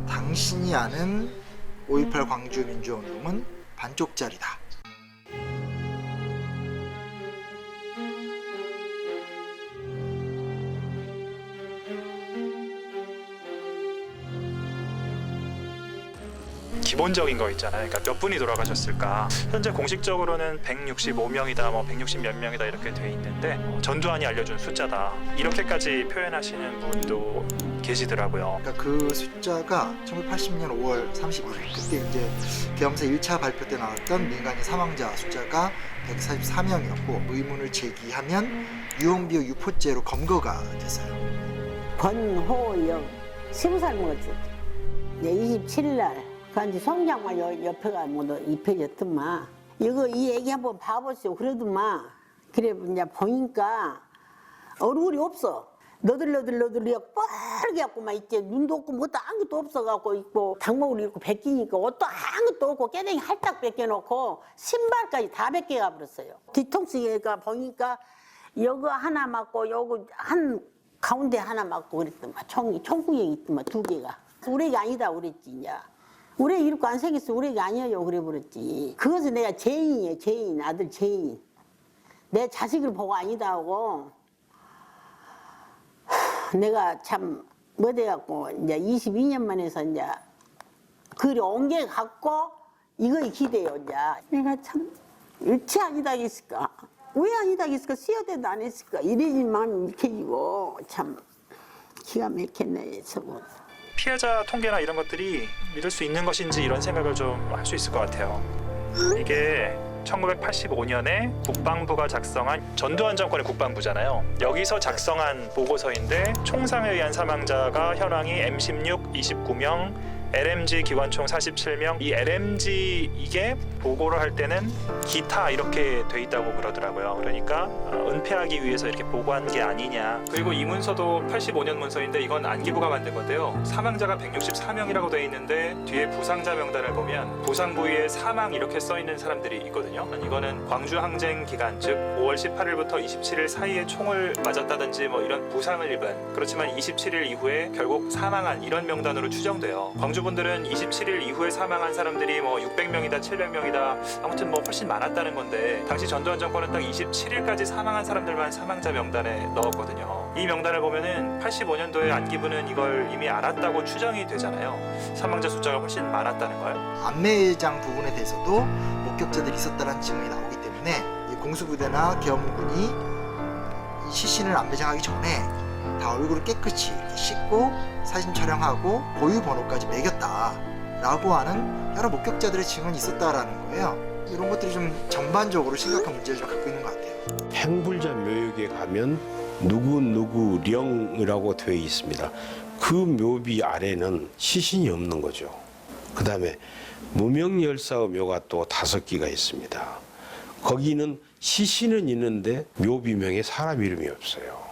당신이 아는 5.18 광주 민주운동은 반쪽짜리다. 기본적인 거 있잖아요. 그러니까 몇 분이 돌아가셨을까? 현재 공식적으로는 165명이다, 뭐 160 몇 명이다 이렇게 돼 있는데 전두환이 알려준 숫자다. 이렇게까지 표현하시는 분도 계시더라고요. 그러니까 그 숫자가 1980년 5월 30일 그때 이제 계엄사 1차 발표 때 나왔던 민간인 사망자 숫자가 144명이었고 의문을 제기하면 유언비어 유포죄로 검거가 됐어요. 권호영 15살 먹었지. 27일 날 그런데 송장만 옆에가 모두 입혀졌더만 이거 이 얘기 한번 봐보세요. 그래도만 그래 이제 보니까 얼굴이 없어. 너들너들 뻘게 갖고만 있지. 눈도 없고 뭐도 아무것도 없어갖고 있고 닭목을 입고 벗기니까 옷도 아무것도 없고 깨댕이 할딱 벗겨놓고 신발까지 다 벗겨가 버렸어요. 뒤통수가 보니까 여기 하나 맞고 여기 한 가운데 하나 맞고 그랬더만 총구멍이 있더만 2개가. 우리 애가 아니다 그랬지 이제. 우리 애 이렇게 안 생겼어. 우리 애가 아니에요 그래 버렸지. 그것은 내가 죄인이에요. 죄인. 아들 죄인. 내 자식을 보고 아니다 하고 내가 참 못해갖고 이제 22년 만에서 이제 그리 옮겨 갖고 이거에 기대요 이제. 내가 참 일체 아니다 했을까? 왜 아니다 했을까? 쓰여대도 안 했을까? 이래지만 이렇게 지고 참 기가 막혔네 저거. 피해자 통계나 이런 것들이 믿을 수 있는 것인지 이런 생각을 좀 할 수 있을 것 같아요. 이게 1985년에 국방부가 작성한 전두환 정권의 국방부잖아요. 여기서 작성한 보고서인데 총상에 의한 사망자가 현황이 M16 29명, LMG 기관총 47명. 이 LMG 이게 보고를 할 때는 기타 이렇게 돼 있다고 그러더라고요. 그러니까 은폐하기 위해서 이렇게 보고한 게 아니냐. 그리고 이 문서도 85년 문서인데 이건 안기부가 만든 건데요. 사망자가 164명이라고 돼 있는데 뒤에 부상자 명단을 보면 부상 부위에 사망 이렇게 써 있는 사람들이 있거든요. 이거는 광주 항쟁 기간 즉 5월 18일부터 27일 사이에 총을 맞았다든지 뭐 이런 부상을 입은 그렇지만 27일 이후에 결국 사망한 이런 명단으로 추정돼요. 광주분들은 27일 이후에 사망한 사람들이 뭐 600명이다 700명이다 아무튼 뭐 훨씬 많았다는 건데 당시 전두환 정권은 딱 27일까지 사망한 사람들만 사망자 명단에 넣었거든요. 이 명단을 보면은 85년도에 안기부는 이걸 이미 알았다고 추정이 되잖아요. 사망자 숫자가 훨씬 많았다는 걸. 안매장 부분에 대해서도 목격자들이 있었다는 증언이 나오기 때문에 이 공수부대나 계엄군이 이 시신을 안매장하기 전에 다 얼굴을 깨끗이 이렇게 씻고 사진 촬영하고 고유 번호까지 매겼다라고 하는 여러 목격자들의 증언이 있었다라는 거예요. 이런 것들이 좀 전반적으로 심각한 문제를 좀 갖고 있는 것 같아요. 행불자 묘역에 가면 누구누구령이라고 되어 있습니다. 그 묘비 아래는 시신이 없는 거죠. 그 다음에 무명열사의 묘가 또 5개가 있습니다. 거기는 시신은 있는데 묘비명에 사람 이름이 없어요.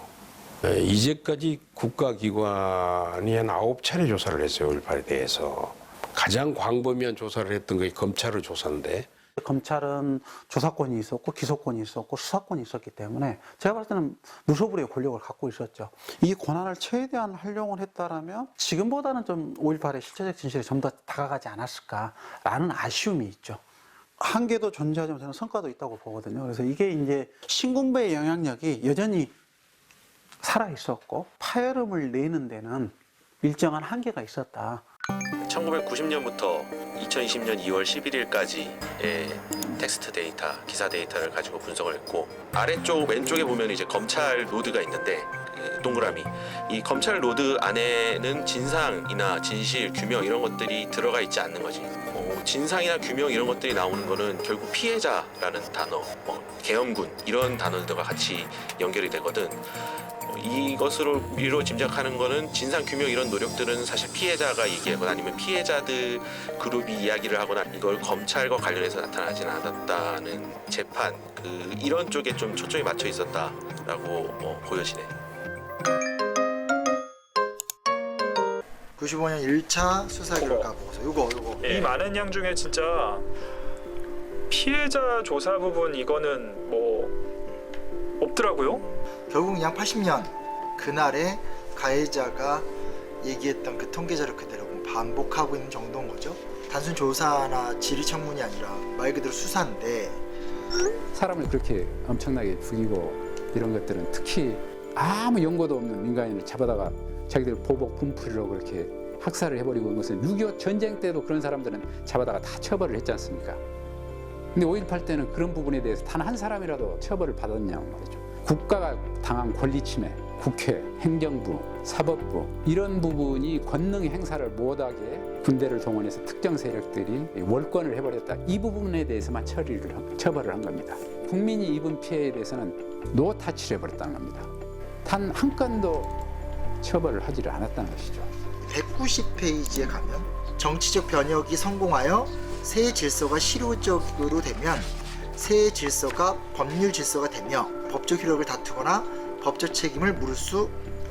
이제까지 국가기관이 한 9차례 조사를 했어요. 5.18에 대해서. 가장 광범위한 조사를 했던 게 검찰의 조사인데 검찰은 조사권이 있었고 기소권이 있었고 수사권이 있었기 때문에 제가 봤을 때는 무소불위의 권력을 갖고 있었죠. 이 권한을 최대한 활용을 했다라면 지금보다는 좀 5.18의 실체적 진실에 좀 더 다가가지 않았을까라는 아쉬움이 있죠. 한계도 존재하지만 저는 성과도 있다고 보거든요. 그래서 이게 이제 신군부의 영향력이 여전히 살아 있었고 파열음을 내는 데는 일정한 한계가 있었다. 1990년부터 2020년 2월 11일까지의 텍스트 데이터, 기사 데이터를 가지고 분석을 했고 아래쪽 왼쪽에 보면 이제 검찰 로드가 있는데 동그라미 이 검찰 로드 안에는 진상이나 진실, 규명 이런 것들이 들어가 있지 않는 거지. 진상이나 규명 이런 것들이 나오는 거는 결국 피해자라는 단어, 계엄군 이런 단어들과 같이 연결이 되거든. 이것으로 미로 짐작하는 거는 진상 규명 이런 노력들은 사실 피해자가 얘기하거나 아니면 피해자들 그룹이 이야기를 하거나 이걸 검찰과 관련해서 나타나지는 않았다는 재판 이런 쪽에 좀 초점이 맞춰 있었다라고 보여지네. 95년 1차 수사 결과 보고서 요거 이 많은 양 중에 진짜 피해자 조사 부분 이거는 뭐 없더라고요. 결국 그냥 80년 그날에 가해자가 얘기했던 그 통계자료 그대로 반복하고 있는 정도인 거죠. 단순 조사나 질의 청문이 아니라 말 그대로 수사인데 사람을 그렇게 엄청나게 죽이고 이런 것들은 특히 아무 연고도 없는 민간인을 잡아다가 자기들 보복 분풀이로 그렇게 학살을 해버리고 있는 것은 6.25 전쟁 때도 그런 사람들은 잡아다가 다 처벌을 했지 않습니까? 근데 5.18 때는 그런 부분에 대해서 단 한 사람이라도 처벌을 받았냐고 말이죠. 국가가 당한 권리 침해, 국회, 행정부, 사법부 이런 부분이 권능 행사를 못하게 군대를 동원해서 특정 세력들이 월권을 해버렸다. 이 부분에 대해서만 처벌을 한 겁니다. 국민이 입은 피해에 대해서는 노타치를 해버렸다는 겁니다. 단 한 건도 처벌을 하지를 않았다는 것이죠. 190페이지에 가면 정치적 변혁이 성공하여 새 질서가 실효적으로 되면 새 질서가 법률 질서가 되며 법적 효력을 다투거나 법적 책임을 물을 수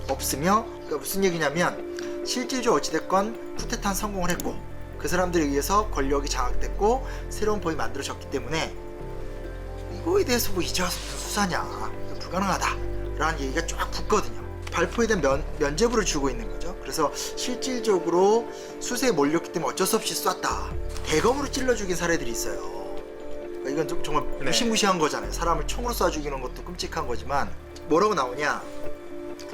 없으며 그러니까 무슨 얘기냐면 실질적으로 어찌됐건 쿠데타는 성공을 했고 그 사람들에 의해서 권력이 장악됐고 새로운 법이 만들어졌기 때문에 이거에 대해서 뭐 이제 와서 무슨 수사냐 불가능하다 라는 얘기가 쫙 붙거든요. 발포에 대한 면죄부를 주고 있는 거죠. 그래서 실질적으로 수세에 몰렸기 때문에 어쩔 수 없이 쐈다. 대검으로 찔러 죽인 사례들이 있어요. 그러니까 이건 좀 정말 무시무시한 거잖아요. 사람을 총으로 쏴 죽이는 것도 끔찍한 거지만 뭐라고 나오냐,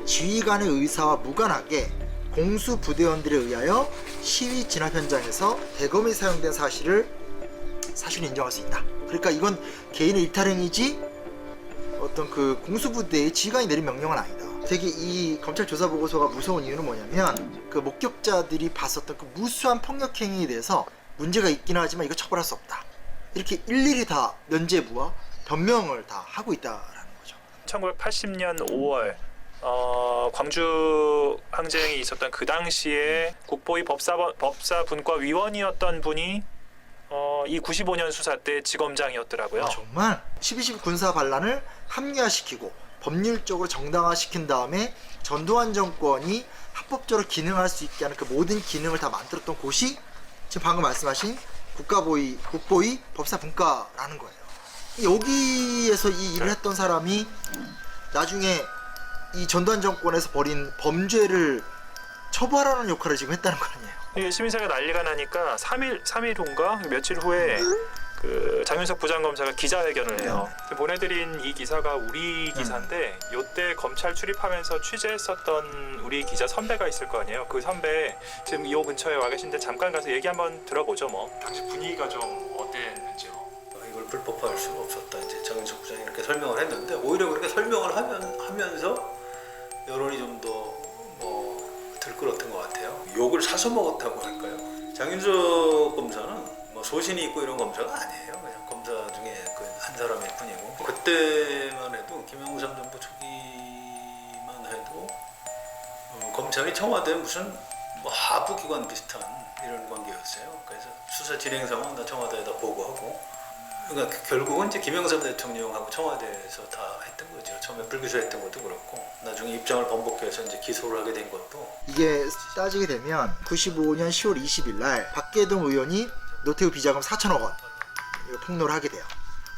지휘관의 의사와 무관하게 공수 부대원들에 의하여 시위 진압 현장에서 대검이 사용된 사실을 인정할 수 있다. 그러니까 이건 개인의 일탈행위지 어떤 그 공수부대의 지휘관이 내린 명령은 아니다. 되게 이 검찰 조사 보고서가 무서운 이유는 뭐냐면 그 목격자들이 봤었던 그 무수한 폭력 행위에 대해서 문제가 있긴 하지만 이거 처벌할 수 없다. 이렇게 일일이 다 면죄부와 변명을 다 하고 있다라는 거죠. 1980년 5월 광주 항쟁이 있었던 그 당시에 국보위 법사분과 위원이었던 분이 이 95년 수사 때 지검장이었더라고요. 아, 정말 12.12 군사 반란을 합리화시키고 법률적으로 정당화시킨 다음에 전두환 정권이 합법적으로 기능할 수 있게 하는 그 모든 기능을 다 만들었던 곳이 지금 방금 말씀하신 국보위 법사분과라는 거예요. 여기에서 이 일을 했던 사람이 나중에 이 전두환 정권에서 벌인 범죄를 처벌하는 역할을 지금 했다는 거 아니에요. 이게 시민사회가 난리가 나니까 3일 후인가 며칠 후에 그 장윤석 부장검사가 기자회견을 해요. 보내드린 이 기사가 우리 기사인데 이때 검찰 출입하면서 취재했었던 우리 기자 선배가 있을 거 아니에요. 그 선배 지금 이 근처에 와 계신데 잠깐 가서 얘기 한번 들어보죠 뭐. 당시 분위기가 좀 어땠는지요? 이걸 불법화할 수가 없었다. 이제 장윤석 부장이 이렇게 설명을 했는데 오히려 그렇게 설명을 하면서 여론이 좀 더 들끓었던 것 같아요. 욕을 사서 먹었다고 할까요? 장윤석 검사는 뭐 소신이 있고 이런 검사가 아니에요. 그냥 검사 중에 그 한 사람일 뿐이고 그때만 해도 김영삼 정부 초기만 해도 검찰이 청와대 무슨 뭐 하부기관 비슷한 이런 관계였어요. 그래서 수사 진행 상황 다 청와대에다 보고하고 그러니까 결국은 이제 김영삼 대통령하고 청와대에서 다 했던 거죠. 처음에 불기소했던 것도 그렇고 나중에 입장을 번복해서 이제 기소를 하게 된 것도 이게 따지게 되면 95년 10월 20일 날 박계동 의원이 노태우 비자금 4천억 원 폭로를 하게 돼요.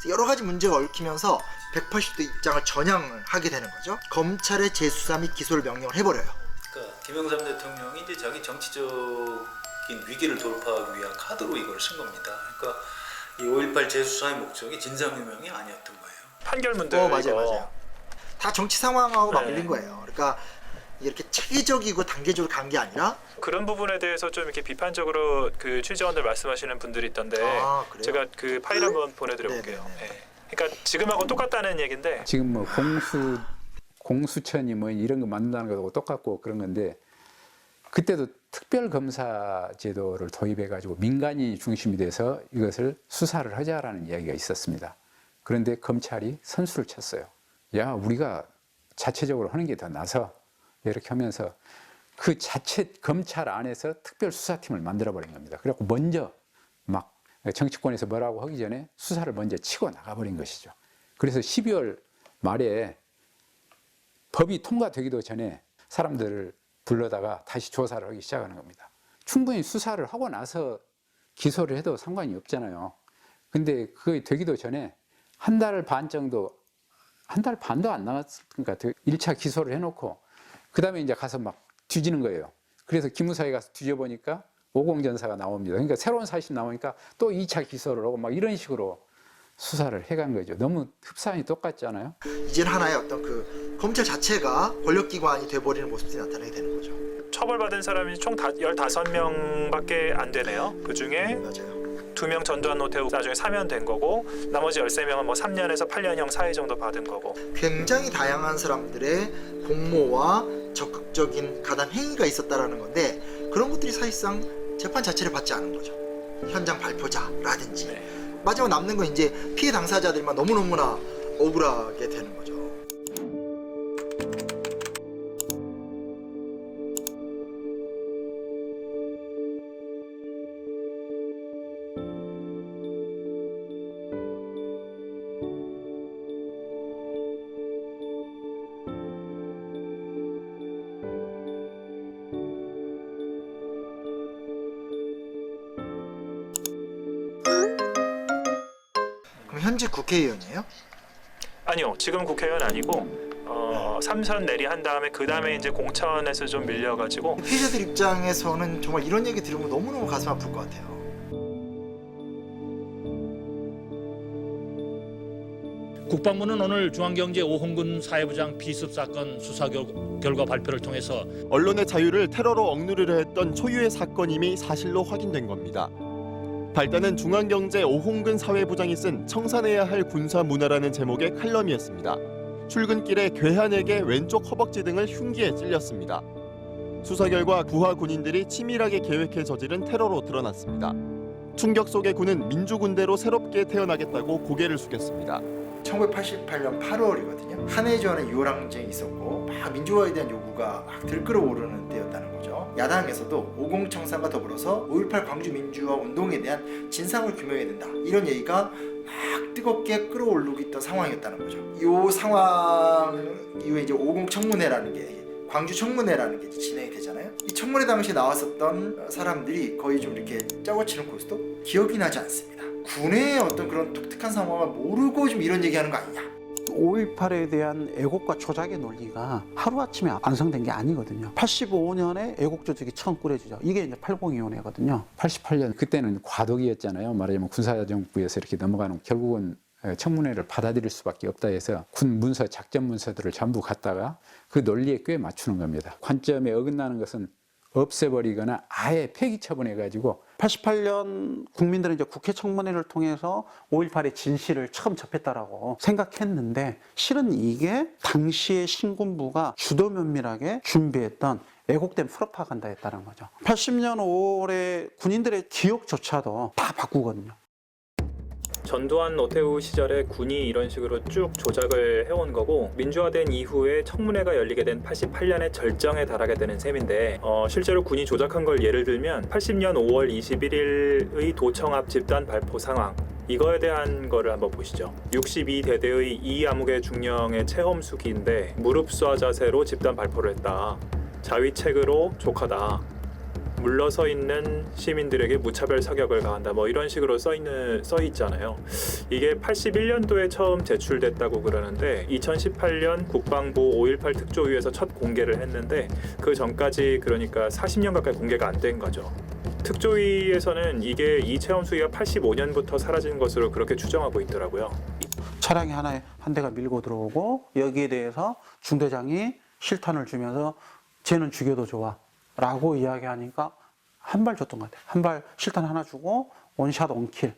여러 가지 문제가 얽히면서 180도 입장을 전향을 하게 되는 거죠. 검찰의 재수사 및 기소를 명령을 해버려요. 그러니까 김영삼 대통령이 이제 자기 정치적인 위기를 돌파하기 위한 카드로 이걸 쓴 겁니다. 그러니까 이 5.18 재수사의 목적이 진상규명이 아니었던 거예요. 판결문들 맞아요. 다 정치 상황하고 맞물린 거예요. 그러니까 이렇게 체계적이고 단계적으로 간 게 아니라 그런 부분에 대해서 좀 이렇게 비판적으로 그 취재원들 말씀하시는 분들이 있던데 그래요? 제가 그 파일 한번 보내드려 볼게요. 네. 그러니까 지금하고 똑같다는 얘기인데 지금 뭐 공수처니 뭐 이런 거 만든다는 것하고 똑같고 그런 건데 그때도 특별검사 제도를 도입해가지고 민간인이 중심이 돼서 이것을 수사를 하자라는 이야기가 있었습니다. 그런데 검찰이 선수를 쳤어요. 야, 우리가 자체적으로 하는 게 더 나서 이렇게 하면서 그 자체 검찰 안에서 특별수사팀을 만들어버린 겁니다. 그래갖고 먼저 막 정치권에서 뭐라고 하기 전에 수사를 먼저 치고 나가버린 것이죠. 그래서 12월 말에 법이 통과되기도 전에 사람들을 불러다가 다시 조사를 하기 시작하는 겁니다. 충분히 수사를 하고 나서 기소를 해도 상관이 없잖아요. 근데 그게 되기도 전에 한 달 반 정도, 한 달 반도 안 남았으니까 1차 기소를 해놓고 그 다음에 이제 가서 막 뒤지는 거예요. 그래서 기무사에 가서 뒤져보니까 오공전사가 나옵니다. 그러니까 새로운 사실이 나오니까 또 2차 기소를 하고 막 이런 식으로 수사를 해간 거죠. 너무 흡사함이 똑같지 않아요? 이제는 하나의 어떤 그 검찰 자체가 권력기관이 돼버리는 모습들이 나타나게 되는 거죠. 처벌받은 사람이 총 15명밖에 안 되네요. 그중에 맞아요. 2명 전두환 노태우 나중에 사면된 거고 나머지 13명은 뭐 3년에서 8년형 사회 정도 받은 거고. 굉장히 다양한 사람들의 공모와 적극적인 가담 행위가 있었다라는 건데 그런 것들이 사실상 재판 자체를 받지 않은 거죠. 현장 발표자라든지 네. 마지막 남는 건 이제 피해 당사자들만 너무너무나 억울하게 되는 거죠. 그럼 현재 국회의원이에요? 아니요, 지금 국회의원 아니고 3선 내리한 다음에 그 다음에 이제 공천에서 좀 밀려가지고. 피해자들 입장에서는 정말 이런 얘기 들으면 너무너무 가슴 아플 것 같아요. 국방부는 오늘 중앙경제 오홍근 사회부장 비습 사건 수사 결과 발표를 통해서 언론의 자유를 테러로 억누르려 했던 초유의 사건임이 사실로 확인된 겁니다. 발단은 중앙경제 오홍근 사회부장이 쓴 청산해야 할 군사 문화라는 제목의 칼럼이었습니다. 출근길에 괴한에게 왼쪽 허벅지 등을 흉기에 찔렸습니다. 수사 결과 구화 군인들이 치밀하게 계획해 저지른 테러로 드러났습니다. 충격 속의 군은 민주군대로 새롭게 태어나겠다고 고개를 숙였습니다. 1988년 8월이거든요. 한해전에 6월 항쟁이 있었고 막 민주화에 대한 요구가 막 들끓어오르는 때였다는 거죠. 야당에서도 50 청산과 더불어서 5.18 광주 민주화 운동에 대한 진상을 규명해야 된다. 이런 얘기가 막 뜨겁게 끌어오르고 있던 상황이었다는 거죠. 이 상황 이후에 이제 50 청문회라는 게 광주 청문회라는 게 진행이 되잖아요. 이 청문회 당시에 나왔었던 사람들이 거의 좀 이렇게 짜고 치는 코스도 기억이 나지 않습니다. 군의 어떤 그런 독특한 상황을 모르고 좀 이런 얘기하는 거 아니냐. 5.18에 대한 애국과 조작의 논리가 하루아침에 완성된 게 아니거든요. 85년에 애국조직이 처음 꾸려지죠. 이게 이제 80위원회거든요. 88년 그때는 과도기였잖아요. 말하자면 군사정부에서 이렇게 넘어가는 결국은 청문회를 받아들일 수밖에 없다 해서 군 문서, 작전 문서들을 전부 갖다가 그 논리에 꽤 맞추는 겁니다. 관점에 어긋나는 것은 없애버리거나 아예 폐기 처분해가지고 88년 국민들은 이제 국회 청문회를 통해서 5.18의 진실을 처음 접했다라고 생각했는데 실은 이게 당시의 신군부가 주도 면밀하게 준비했던 왜곡된 프로파간다였다는 거죠. 80년 5월에 군인들의 기억조차도 다 바꾸거든요. 전두환 노태우 시절에 군이 이런 식으로 쭉 조작을 해온 거고 민주화된 이후에 청문회가 열리게 된 88년의 절정에 달하게 되는 셈인데 실제로 군이 조작한 걸 예를 들면 80년 5월 21일의 도청 앞 집단 발포 상황 이거에 대한 거를 한번 보시죠. 62대대의 이암흑의 중령의 체험수기인데 무릎수화 자세로 집단 발포를 했다. 자위책으로 족하다. 물러서 있는 시민들에게 무차별 사격을 가한다. 뭐 이런 식으로 써 있잖아요. 이게 81년도에 처음 제출됐다고 그러는데 2018년 국방부 5.18 특조위에서 첫 공개를 했는데 그 전까지 그러니까 40년 가까이 공개가 안 된 거죠. 특조위에서는 이게 이 체험수기가 85년부터 사라진 것으로 그렇게 추정하고 있더라고요. 차량이 한 대가 밀고 들어오고 여기에 대해서 중대장이 실탄을 주면서 쟤는 죽여도 좋아 라고 이야기하니까 한 발 줬던 것 같아요. 한 발 실탄 하나 주고 원샷 원킬.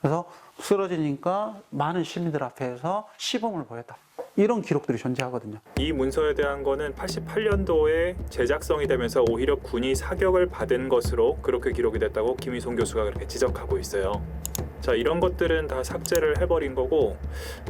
그래서 쓰러지니까 많은 시민들 앞에서 시범을 보였다. 이런 기록들이 존재하거든요. 이 문서에 대한 거는 88년도에 제작성이 되면서 오히려 군이 사격을 받은 것으로 그렇게 기록이 됐다고 김희송 교수가 그렇게 지적하고 있어요. 자, 이런 것들은 다 삭제를 해버린 거고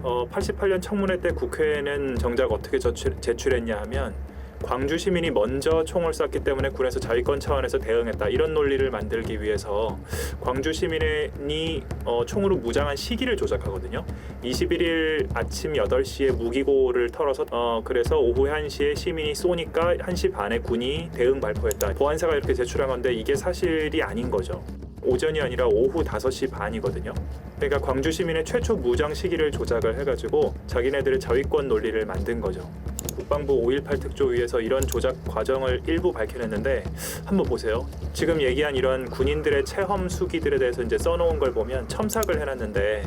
88년 청문회 때 국회에는 정작 어떻게 제출했냐 하면 광주 시민이 먼저 총을 쐈기 때문에 군에서 자위권 차원에서 대응했다 이런 논리를 만들기 위해서 광주 시민이 총으로 무장한 시기를 조작하거든요. 21일 아침 8시에 무기고를 털어서 그래서 오후 1시에 시민이 쏘니까 1시 반에 군이 대응 발표했다. 보안사가 이렇게 제출한 건데 이게 사실이 아닌 거죠. 오전이 아니라 오후 5시 반이거든요. 그러니까 광주 시민의 최초 무장 시기를 조작을 해가지고 자기네들의 자위권 논리를 만든 거죠. 국방부 5.18 특조위에서 이런 조작 과정을 일부 밝혀냈는데 한번 보세요. 지금 얘기한 이런 군인들의 체험 수기들에 대해서 이제 써놓은 걸 보면 첨삭을 해놨는데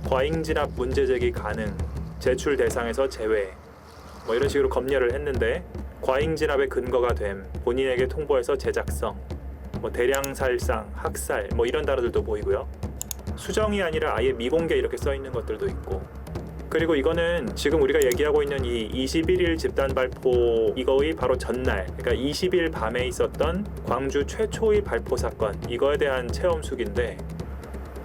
과잉 진압 문제 제기 가능, 제출 대상에서 제외 뭐 이런 식으로 검열을 했는데 과잉 진압의 근거가 됨, 본인에게 통보해서 제작성, 뭐 대량살상, 학살 뭐 이런 단어들도 보이고요. 수정이 아니라 아예 미공개 이렇게 써 있는 것들도 있고. 그리고 이거는 지금 우리가 얘기하고 있는 이 21일 집단 발포 이거의 바로 전날, 그러니까 20일 밤에 있었던 광주 최초의 발포 사건 이거에 대한 체험 수기인데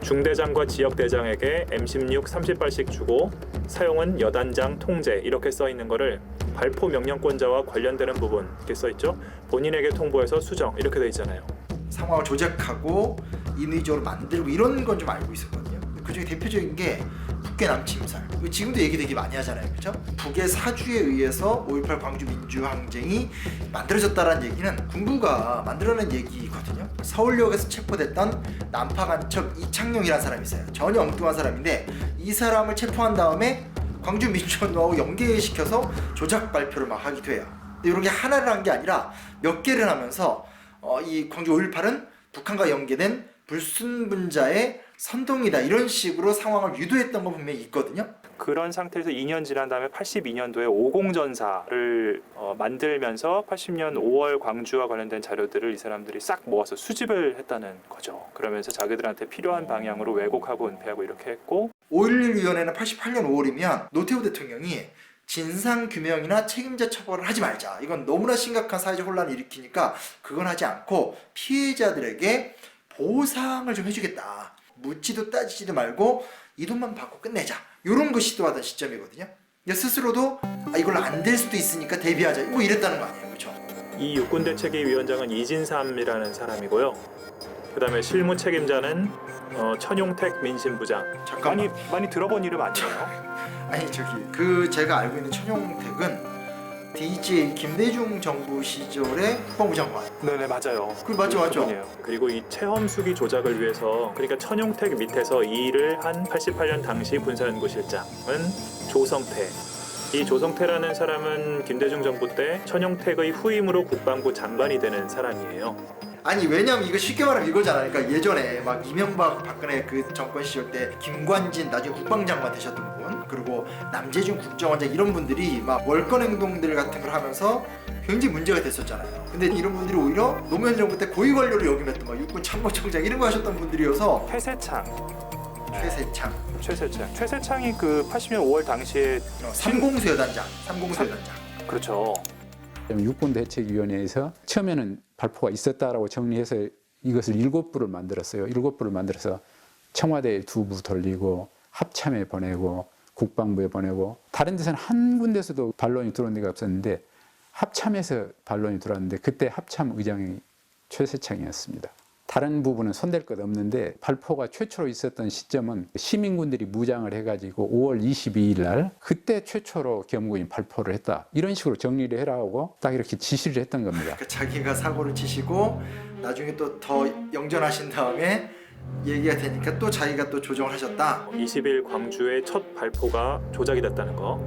중대장과 지역대장에게 M16 30발씩 주고 사용은 여단장 통제 이렇게 써 있는 거를 발포 명령권자와 관련되는 부분 이렇게 써 있죠. 본인에게 통보해서 수정 이렇게 돼 있잖아요. 상황을 조작하고 인위적으로 만들고 이런 건 좀 알고 있었거든요. 그중에 대표적인 게 북괴 남침살. 지금도 얘기 되게 많이 하잖아요, 그렇죠? 북의 사주에 의해서 5.18 광주 민주항쟁이 만들어졌다라는 얘기는 군부가 만들어낸 얘기거든요. 서울역에서 체포됐던 난파간첩 이창용이라는 사람이 있어요. 전혀 엉뚱한 사람인데 이 사람을 체포한 다음에 광주 민주노하고 연계시켜서 조작 발표를 막 하기도 해요. 근데 이런 게 하나를 한 게 아니라 몇 개를 하면서 이 광주 5.18은 북한과 연계된 불순분자의 선동이다 이런 식으로 상황을 유도했던 거 분명히 있거든요. 그런 상태에서 2년 지난 다음에 82년도에 50전사를 만들면서 80년 5월 광주와 관련된 자료들을 이 사람들이 싹 모아서 수집을 했다는 거죠. 그러면서 자기들한테 필요한 방향으로 왜곡하고 은폐하고 이렇게 했고 5.11위원회는 88년 5월이면 노태우 대통령이 진상규명이나 책임자 처벌을 하지 말자. 이건 너무나 심각한 사회적 혼란을 일으키니까 그건 하지 않고 피해자들에게 보상을 좀 해주겠다. 묻지도 따지지도 말고 이 돈만 받고 끝내자. 이런 거 시도하던 시점이거든요. 스스로도 이걸로 안 될 수도 있으니까 대비하자. 뭐 이랬다는 거 아니에요, 그렇죠? 이 육군대책위 위원장은 이진삼이라는 사람이고요. 그다음에 실무 책임자는 천용택 민심부장. 잠깐만. 많이 들어본 이름 아니에요? 아니 제가 알고 있는 천용택은 DJ 김대중 정부 시절의 국방부 장관. 네네 맞아요. 맞죠. 그분이에요. 그리고 이 체험 수기 조작을 위해서 그러니까 천용택 밑에서 이 일을 한 88년 당시 군사연구실장은 조성태. 이 조성태라는 사람은 김대중 정부 때 천용택의 후임으로 국방부 장관이 되는 사람이에요. 아니 왜냐면 이거 쉽게 말하면 이거잖아. 그러니까 예전에 막 이명박 박근혜 그 정권 시절 때 김관진 나중에 국방장관 되셨던 분, 그리고 남재준 국정원장 이런 분들이 막 월권 행동들 같은 걸 하면서 굉장히 문제가 됐었잖아요. 근데 이런 분들이 오히려 노무현 정부 때 고위 관료를 역임했던 막 육군 참모총장 이런 거 하셨던 분들이어서 최세창이 그 80년 5월 당시에 3공수 여단장. 그렇죠. 육군대책위원회에서 처음에는 발포가 있었다라고 정리해서 이것을 7부를 만들었어요. 7부를 만들어서 청와대에 2부 돌리고 합참에 보내고 국방부에 보내고 다른 데서는 한 군데서도 반론이 들어온 데가 없었는데 합참에서 반론이 들어왔는데 그때 합참 의장이 최세창이었습니다. 다른 부분은 손댈 것 없는데 발포가 최초로 있었던 시점은 시민군들이 무장을 해가지고 5월 22일 날 그때 최초로 계엄군이 발포를 했다. 이런 식으로 정리를 해라고 딱 이렇게 지시를 했던 겁니다. 그러니까 자기가 사고를 치시고 나중에 또 더 영전하신 다음에 얘기가 되니까 또 자기가 또 조정을 하셨다. 20일 광주의 첫 발포가 조작이 됐다는 거.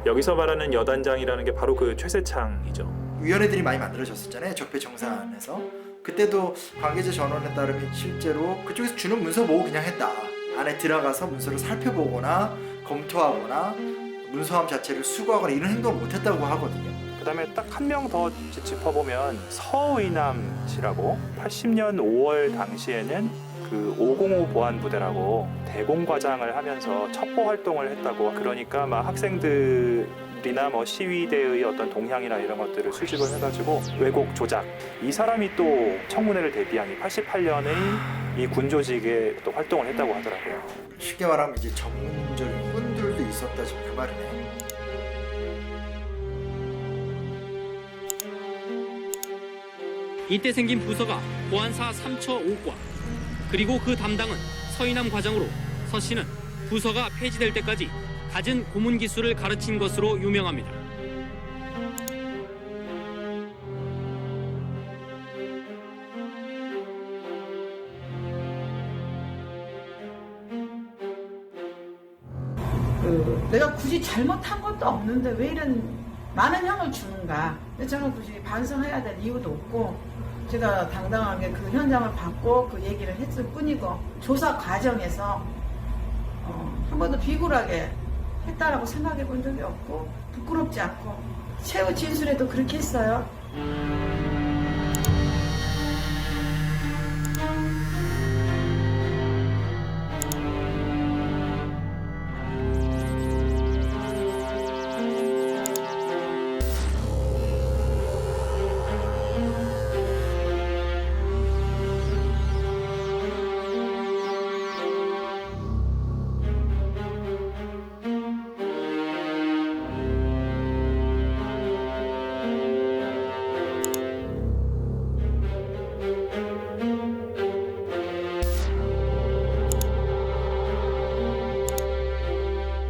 여기서 말하는 여단장이라는 게 바로 그 최세창이죠. 위원회들이 많이 만들어졌었잖아요. 적폐청산에서. 그때도 관계자 전원에 따르면 실제로 그쪽에서 주는 문서 보고 그냥 했다. 안에 들어가서 문서를 살펴보거나 검토하거나 문서함 자체를 수거하거나 이런 행동을 못했다고 하거든요. 그다음에 딱 한 명 더 짚어보면 서의남 씨라고 80년 5월 당시에는 그 505 보안부대라고 대공과장을 하면서 첩보 활동을 했다고. 그러니까 막 학생들이나 뭐 시위대의 어떤 동향이나 이런 것들을 수집을 해가지고 왜곡 조작. 이 사람이 또 청문회를 대비한 이 88년의 이 군조직에 또 활동을 했다고 하더라고요. 쉽게 말하면 이제 전문적인 꾼들도 있었다 지금 그 말이네요. 이때 생긴 부서가 보안사 3처 5과, 그리고 그 담당은 서인함 과장으로 서 씨는 부서가 폐지될 때까지 갖은 고문 기술을 가르친 것으로 유명합니다. 내가 굳이 잘못한 것도 없는데 왜 이런 많은 형을 주는가. 근데 저는 굳이 반성해야 될 이유도 없고 제가 당당하게 그 현장을 받고 그 얘기를 했을 뿐이고 조사 과정에서 한 번도 비굴하게 했다라고 생각해 본 적이 없고 부끄럽지 않고 최후 진술에도 그렇게 했어요.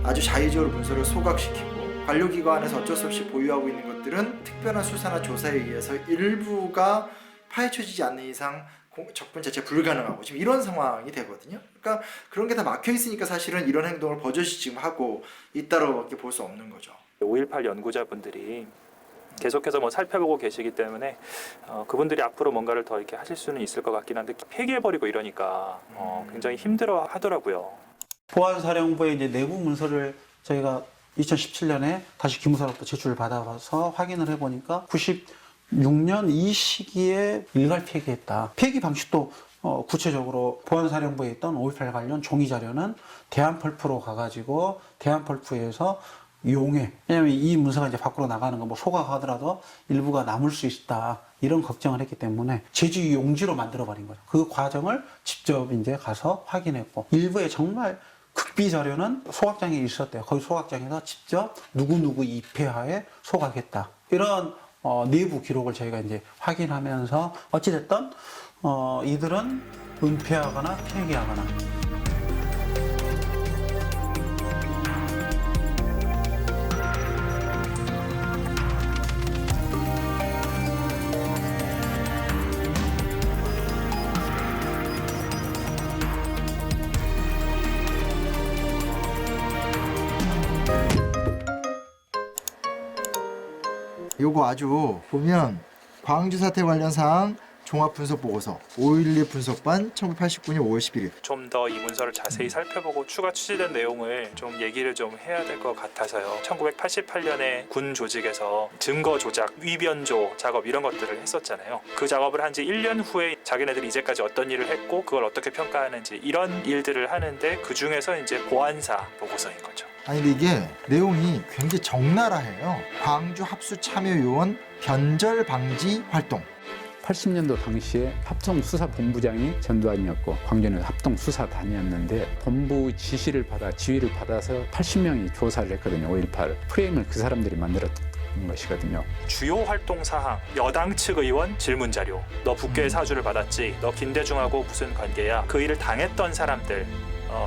아주 자의적으로 문서를 소각시키고 관료기관에서 어쩔 수 없이 보유하고 있는 것들은 특별한 수사나 조사에 의해서 일부가 파헤쳐지지 않는 이상 적분 자체 불가능하고 지금 이런 상황이 되거든요. 그러니까 그런 게 다 막혀 있으니까 사실은 이런 행동을 버젓이 지금 하고 있다고밖에 볼 수 없는 거죠. 5.18 연구자분들이 계속해서 뭐 살펴보고 계시기 때문에 그분들이 앞으로 뭔가를 더 이렇게 하실 수는 있을 것 같긴 한데 폐기해버리고 이러니까 굉장히 힘들어 하더라고요. 보안사령부의 이제 내부 문서를 저희가 2017년에 다시 기무사로부터 제출을 받아서 확인을 해보니까 96년 이 시기에 일괄 폐기했다. 폐기 방식도 구체적으로 보안사령부에 있던 5.18 관련 종이 자료는 대한펄프로 가가지고 대한펄프에서 용해. 왜냐면 이 문서가 이제 밖으로 나가는 거 뭐 소각하더라도 일부가 남을 수 있다. 이런 걱정을 했기 때문에 제주 용지로 만들어버린 거죠. 그 과정을 직접 이제 가서 확인했고 일부의 정말 극비 자료는 소각장에 있었대요. 거기 소각장에서 직접 누구누구 입회하에 소각했다. 이런 내부 기록을 저희가 이제 확인하면서 어찌됐든 이들은 은폐하거나 폐기하거나 요거 아주 보면 광주 사태 관련 사항 종합분석보고서 5.11 분석반 1989년 5월 11일 좀 더 이 문서를 자세히 살펴보고 추가 취재된 내용을 좀 얘기를 좀 해야 될 것 같아서요. 1988년에 군 조직에서 증거 조작, 위변조 작업 이런 것들을 했었잖아요. 그 작업을 한 지 1년 후에 자기네들이 이제까지 어떤 일을 했고 그걸 어떻게 평가하는지 이런 일들을 하는데 그 중에서 이제 보안사 보고서인 거죠. 아니 근데 이게 내용이 굉장히 적나라해요. 광주 합수 참여요원 변절 방지 활동 80년도 당시에 합동수사본부장이 전두환이었고 광주는 합동수사단이었는데 본부 지시를 받아 지휘를 받아서 80명이 조사를 했거든요. 5.18 프레임을 그 사람들이 만들었던 것이거든요. 주요 활동 사항, 여당 측 의원 질문 자료, 너 북괴 사주를 받았지, 너 김대중하고 무슨 관계야, 그 일을 당했던 사람들,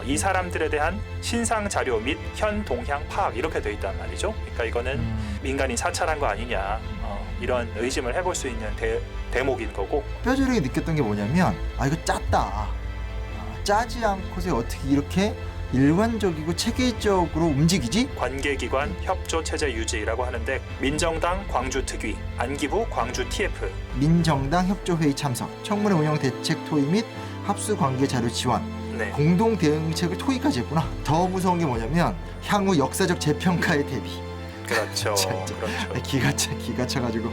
이 사람들에 대한 신상 자료 및 현 동향 파악 이렇게 돼 있단 말이죠. 그러니까 이거는 민간인 사찰한 거 아니냐 이런 의심을 해볼 수 있는 대목인 거고 뼈저리게 느꼈던 게 뭐냐면 이거 짰다. 짜지 않고서 어떻게 이렇게 일관적이고 체계적으로 움직이지? 관계기관 협조 체제 유지라고 하는데 민정당 광주 특위, 안기부 광주 TF, 민정당 협조회의 참석, 청문회 운영 대책 토의 및 합수 관계 자료 지원, 네. 공동 대응책을 토의까지 했구나. 더 무서운 게 뭐냐면 향후 역사적 재평가에 대비. 그렇죠. 그렇죠. 기가 차가지고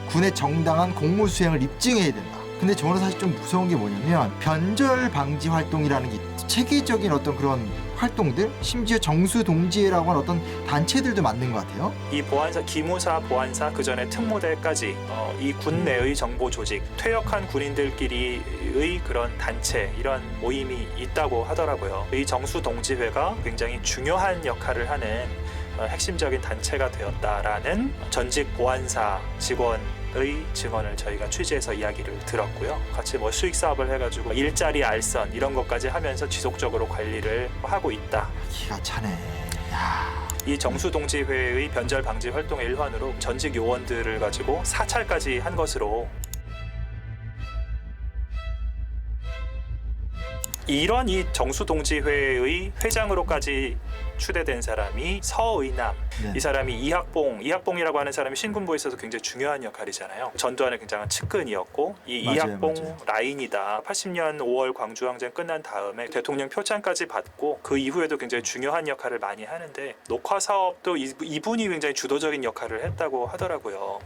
군의 정당한 공무 수행을 입증해야 된다. 근데 저는 사실 좀 무서운 게 뭐냐면 변절 방지 활동이라는 게 체계적인 어떤 그런 활동들, 심지어 정수동지회라고 하는 어떤 단체들도 만든 것 같아요. 이 보안사, 기무사 보안사 그 전에 특무대까지 이 군 내의 정보 조직, 퇴역한 군인들끼리의 그런 단체 이런 모임이 있다고 하더라고요. 이 정수동지회가 굉장히 중요한 역할을 하는 핵심적인 단체가 되었다라는 전직 보안사 직원의 증언을 저희가 취재해서 이야기를 들었고요. 같이 뭐 수익 사업을 해가지고 일자리 알선 이런 것까지 하면서 지속적으로 관리를 하고 있다. 기가 차네. 야. 이 정수동지회의 변절 방지 활동의 일환으로 전직 요원들을 가지고 사찰까지 한 것으로, 이런 이 정수동지회의 회장으로까지 추대된 사람이 서의남. 네. 이 사람이 이학봉이라고 하는 사람이 신군부에 있어서 굉장히 중요한 역할이잖아요. 전두환의 굉장한 측근이었고, 이 맞아요, 이학봉 맞아요. 라인이다. 80년 5월 광주항쟁 끝난 다음에 대통령 표창까지 받고 그 이후에도 굉장히 중요한 역할을 많이 하는데, 녹화 사업도 이분이 굉장히 주도적인 역할을 했다고 하더라고요.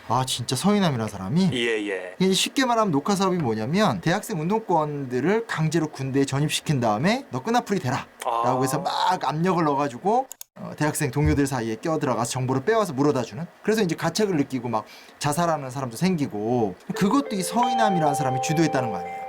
아 진짜 서인남이라는 사람이? 예. 이게 쉽게 말하면 녹화 사업이 뭐냐면 대학생 운동권들을 강제로 군대에 전입시킨 다음에 너 끈앞풀이 되라 라고 해서 막 압력을 넣어가지고 대학생 동료들 사이에 껴들어가서 정보를 빼와서 물어다주는, 그래서 이제 가책을 느끼고 막 자살하는 사람도 생기고, 그것도 이 서인남이라는 사람이 주도했다는 거 아니에요.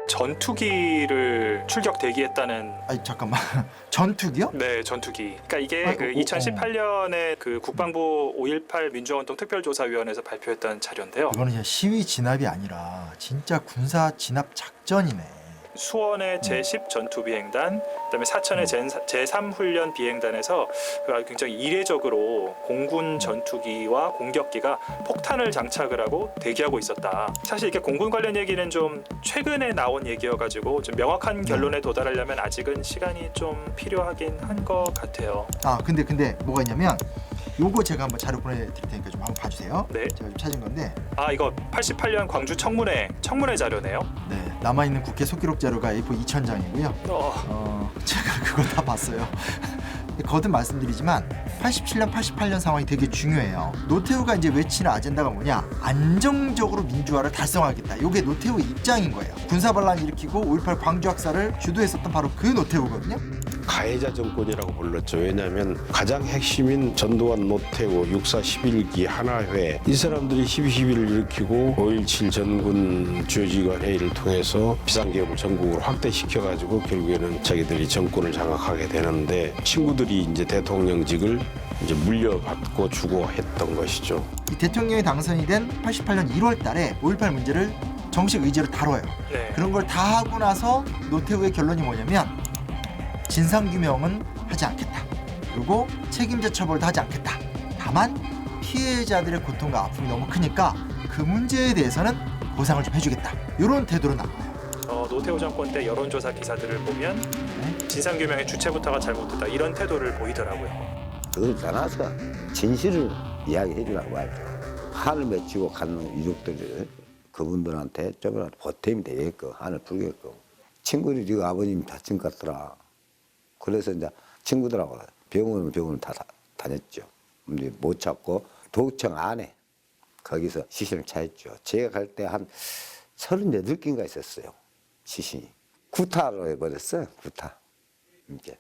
전투기를 출격 대기했다는. 아니 잠깐만 전투기요? 네, 전투기. 그러니까 이게 아이고, 그 2018년에 그 국방부 5.18 민주화운동 특별조사위원회에서 발표했던 자료인데요. 이거는 그냥 시위 진압이 아니라 진짜 군사 진압 작전이네. 수원의 제10 전투비행단, 그다음에 사천의 제3 훈련 비행단에서 굉장히 이례적으로 공군 전투기와 공격기가 폭탄을 장착을 하고 대기하고 있었다. 사실 이렇게 공군 관련 얘기는 좀 최근에 나온 얘기여가지고 좀 명확한 결론에 도달하려면 아직은 시간이 좀 필요하긴 한 것 같아요. 아 근데 뭐가 있냐면, 요거 제가 한번 자료 보내드릴 테니까 좀 한번 봐주세요. 네. 제가 좀 찾은 건데, 이거 88년 광주 청문회 자료네요. 네, 남아있는 국회 속기록 자료가 A4 2000장이고요. 제가 그걸 다 봤어요. 거듭 말씀드리지만 87년, 88년 상황이 되게 중요해요. 노태우가 이제 외치는 아젠다가 뭐냐? 안정적으로 민주화를 달성하겠다. 이게 노태우의 입장인 거예요. 군사반란 일으키고 5.18 광주 학살을 주도했었던 바로 그 노태우거든요. 가해자 정권이라고 불렀죠. 왜냐하면 가장 핵심인 전두환, 노태우, 6.4 11기 하나회, 이 사람들이 12.12를 일으키고 5.17 전군 주요지휘관 회의를 통해서 비상계엄을 전국으로 확대시켜가지고 결국에는 자기들이 정권을 장악하게 되는데, 친구들이 이제 대통령직을 이제 물려받고 주고 했던 것이죠. 이 대통령이 당선이 된 88년 1월 달에 5.18 문제를 정식 의제로 다뤄요. 네. 그런 걸 다 하고 나서 노태우의 결론이 뭐냐면, 진상규명은 하지 않겠다. 그리고 책임자 처벌도 하지 않겠다. 다만 피해자들의 고통과 아픔이 너무 크니까 그 문제에 대해서는 보상을 좀 해주겠다. 이런 태도로 나와요. 노태우 정권 때 여론조사 기사들을 보면 진상규명의 주체부터가 잘못됐다, 이런 태도를 보이더라고요. 그걸 떠나서 진실을 이야기해 주라고 하죠. 한을 맺히고 가는 유족들, 그분들한테 좀이라도 보탬이 되게끔, 한을 풀게끔. 친구들이 지금 아버님 다친 것 같더라. 그래서 이제 친구들하고 병원을 다 다녔죠. 근데 못 찾고 도청 안에 거기서 시신을 찾았죠. 제가 갈 때 한 38개인가 있었어요. 시신이. 구타로 해버렸어요. 구타. 이제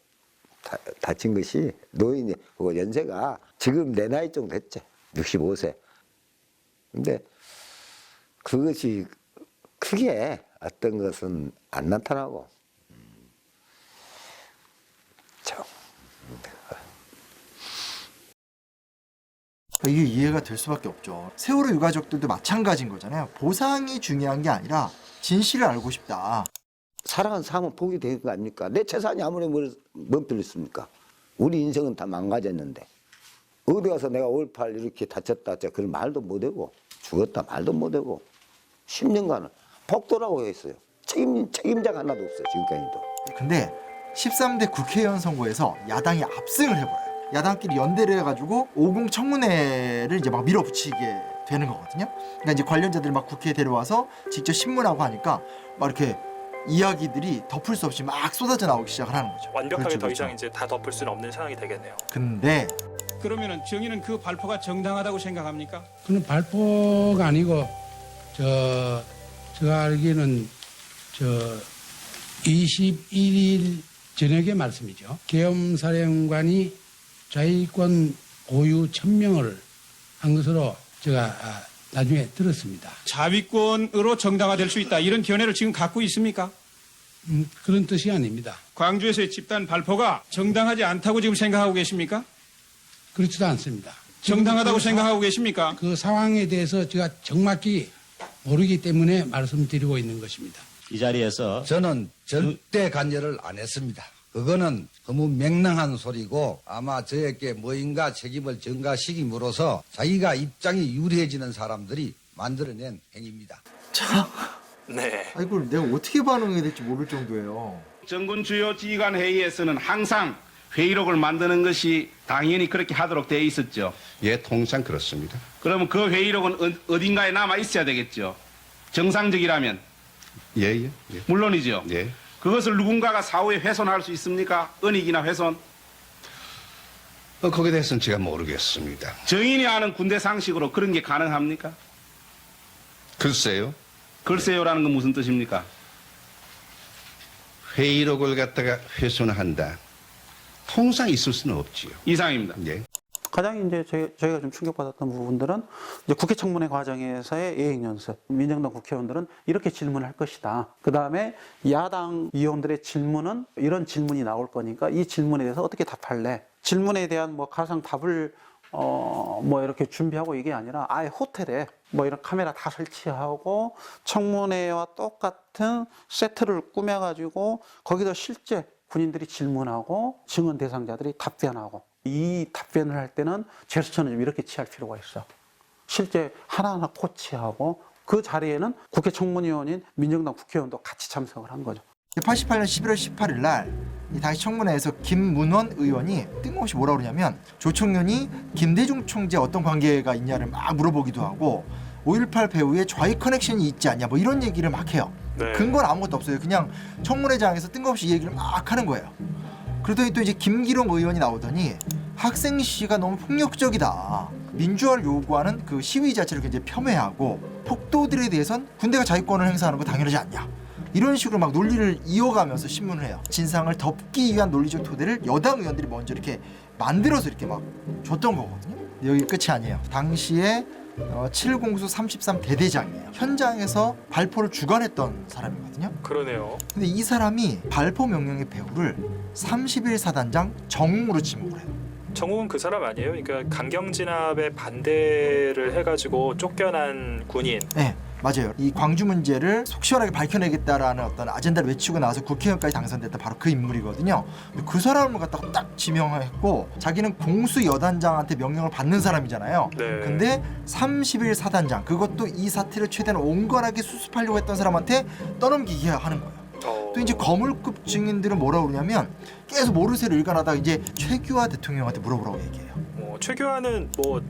다친 것이 노인이, 그거 연세가 지금 내 나이 정도 됐죠. 65세. 근데 그것이 크게 어떤 것은 안 나타나고, 이게 이해가 될 수밖에 없죠. 세월호 유가족들도 마찬가지인 거잖아요. 보상이 중요한 게 아니라 진실을 알고 싶다. 사랑한 사람은 포기 되는 거 아닙니까? 내 재산이 아무리 멈춰있습니까? 우리 인생은 다 망가졌는데, 어디 가서 내가 5.18 이렇게 다쳤다 그런 말도 못하고, 죽었다 말도 못하고 10년간을 복도라고 했어요. 책임자가 하나도 없어요, 지금까지도. 근데 13대 국회의원 선거에서 야당이 압승을 해버려요. 야당끼리 연대를 해가지고 50 청문회를 이제 막 밀어붙이게 되는 거거든요. 그러니까 이제 관련자들 막 국회에 데려와서 직접 신문하고 하니까 막 이렇게 이야기들이 덮을 수 없이 막 쏟아져 나오기 시작을 하는 거죠. 완벽하게 그렇죠, 더 이상 그렇죠. 이제 다 덮을 수는 없는 상황이 되겠네요. 근데 그러면은 정의는 그 발표가 정당하다고 생각합니까? 그는 발표가 아니고 제가 알기는 21일 저녁의 말씀이죠. 계엄사령관이 자위권 고유 천명을 한 것으로 제가 나중에 들었습니다. 자위권으로 정당화될 수 있다. 이런 견해를 지금 갖고 있습니까? 그런 뜻이 아닙니다. 광주에서의 집단 발포가 정당하지 않다고 지금 생각하고 계십니까? 그렇지도 않습니다. 정당하다고 생각하고 계십니까? 그 상황에 대해서 제가 정확히 모르기 때문에 말씀드리고 있는 것입니다. 이 자리에서 저는 절대 간여를 안 했습니다. 그거는 너무 맹랑한 소리고 아마 저에게 뭐인가 책임을 전가시킴으로써 자기가 입장이 유리해지는 사람들이 만들어낸 행위입니다. 네. 아, 이걸 내가 어떻게 반응해야 될지 모를 정도예요. 정군 주요 지휘관 회의에서는 항상 회의록을 만드는 것이 당연히 그렇게 하도록 되어 있었죠. 예, 통상 그렇습니다. 그러면 그 회의록은 어딘가에 남아 있어야 되겠죠. 정상적이라면. 예. 물론이죠. 예. 그것을 누군가가 사후에 훼손할 수 있습니까? 은닉이나 훼손? 거기에 대해서는 제가 모르겠습니다. 정인이 아는 군대 상식으로 그런 게 가능합니까? 글쎄요. 글쎄요라는 건 무슨 뜻입니까? 회의록을 갖다가 훼손한다. 통상 있을 수는 없지요. 이상입니다. 예. 가장 이제 저희가 좀 충격받았던 부분들은 이제 국회 청문회 과정에서의 예행 연습. 민정당 국회의원들은 이렇게 질문할 것이다. 그 다음에 야당 의원들의 질문은 이런 질문이 나올 거니까 이 질문에 대해서 어떻게 답할래? 질문에 대한 뭐 가상 답을 뭐 이렇게 준비하고 이게 아니라 아예 호텔에 뭐 이런 카메라 다 설치하고 청문회와 똑같은 세트를 꾸며가지고 거기다 실제 군인들이 질문하고 증언 대상자들이 답변하고 이 답변을 할 때는 제스처는 좀 이렇게 취할 필요가 있어. 실제 하나하나 코치하고 그 자리에는 국회 청문위원인 민정당 국회의원도 같이 참석을 한 거죠. 88년 11월 18일 날 이 당시 청문회에서 김문원 의원이 뜬금없이 뭐라 그러냐면 조총련이 김대중 총재 어떤 관계가 있냐를 막 물어보기도 하고 5.18 배후에 좌익 커넥션이 있지 않냐 뭐 이런 얘기를 막 해요. 네. 근거는 아무것도 없어요. 그냥 청문회장에서 뜬금없이 이 얘기를 막 하는 거예요. 그러더니 또 이제 김기룡 의원이 나오더니 학생 시위가 너무 폭력적이다. 민주화를 요구하는 그 시위 자체를 굉장히 폄훼하고 폭도들에 대해선 군대가 자위권을 행사하는 거 당연하지 않냐. 이런 식으로 막 논리를 이어가면서 신문을 해요. 진상을 덮기 위한 논리적 토대를 여당 의원들이 먼저 이렇게 만들어서 이렇게 막 줬던 거거든요. 여기 끝이 아니에요. 당시에 7공수 33 대대장이에요. 현장에서 발포를 주관했던 사람이거든요. 그러네요. 근데 이 사람이 발포 명령의 배후를 31사단장 정웅으로 지목을 해요. 정웅은 그 사람 아니에요? 그러니까 강경진압에 반대를 해가지고 쫓겨난 군인. 네, 맞아요. 이 광주 문제를 속 시원하게 밝혀내겠다라는 어떤 아젠다를 외치고 나서 국회의원까지 당선됐던 바로 그 인물이거든요. 그 사람을 갖다가 딱 지명했고 자기는 공수 여단장한테 명령을 받는 사람이잖아요. 네. 근데 31사단장 그것도 이 사태를 최대한 온건하게 수습하려고 했던 사람한테 떠넘기게 하는 거예요. 또 이제 거물급 증인들은 뭐라 그러냐면 계속 모르쇠를 일관하다가 이제 최규하 대통령한테 물어보라고 얘기해요. 최규하는 뭐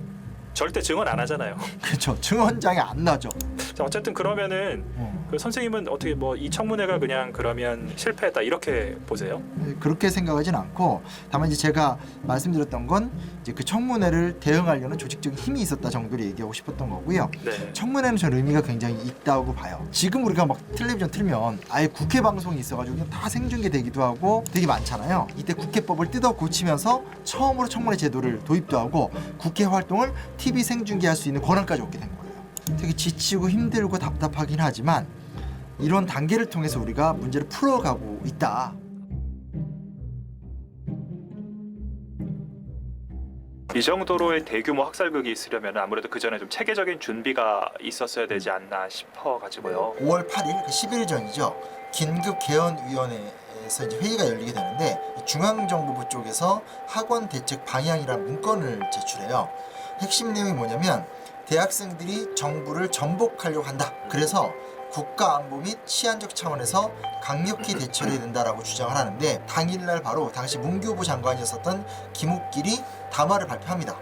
절대 증언 안 하잖아요. 그렇죠. 증언장에 안 나죠. 자, 어쨌든 그러면은 그 선생님은 어떻게 뭐 이 청문회가 그냥 그러면 실패했다 이렇게 보세요? 그렇게 생각하진 않고 다만 이제 제가 말씀드렸던 건 이제 그 청문회를 대응하려는 조직적인 힘이 있었다 정도로 얘기하고 싶었던 거고요. 네. 청문회는 저는 의미가 굉장히 있다고 봐요. 지금 우리가 막 텔레비전 틀면 아예 국회 방송이 있어가지고 그냥 다 생중계되기도 하고 되게 많잖아요. 이때 국회법을 뜯어 고치면서 처음으로 청문회 제도를 도입도 하고 국회 활동을 TV 생중계할 수 있는 권한까지 얻게 된 거예요. 되게 지치고 힘들고 답답하긴 하지만 이런 단계를 통해서 우리가 문제를 풀어가고 있다. 이 정도로의 대규모 학살극이 있으려면 아무래도 그 전에 좀 체계적인 준비가 있었어야 되지 않나 싶어가지고요. 5월 8일, 10일 전이죠. 긴급 개헌위원회에서 이제 회의가 열리게 되는데 중앙정부부 쪽에서 학원 대책 방향이라는 문건을 제출해요. 핵심 내용이 뭐냐면 대학생들이 정부를 전복하려고 한다. 그래서 국가안보 및 치안적 차원에서 강력히 대처해야 된다라고 주장을 하는데 당일날 바로 당시 문교부 장관이었었던 김옥길이 담화를 발표합니다.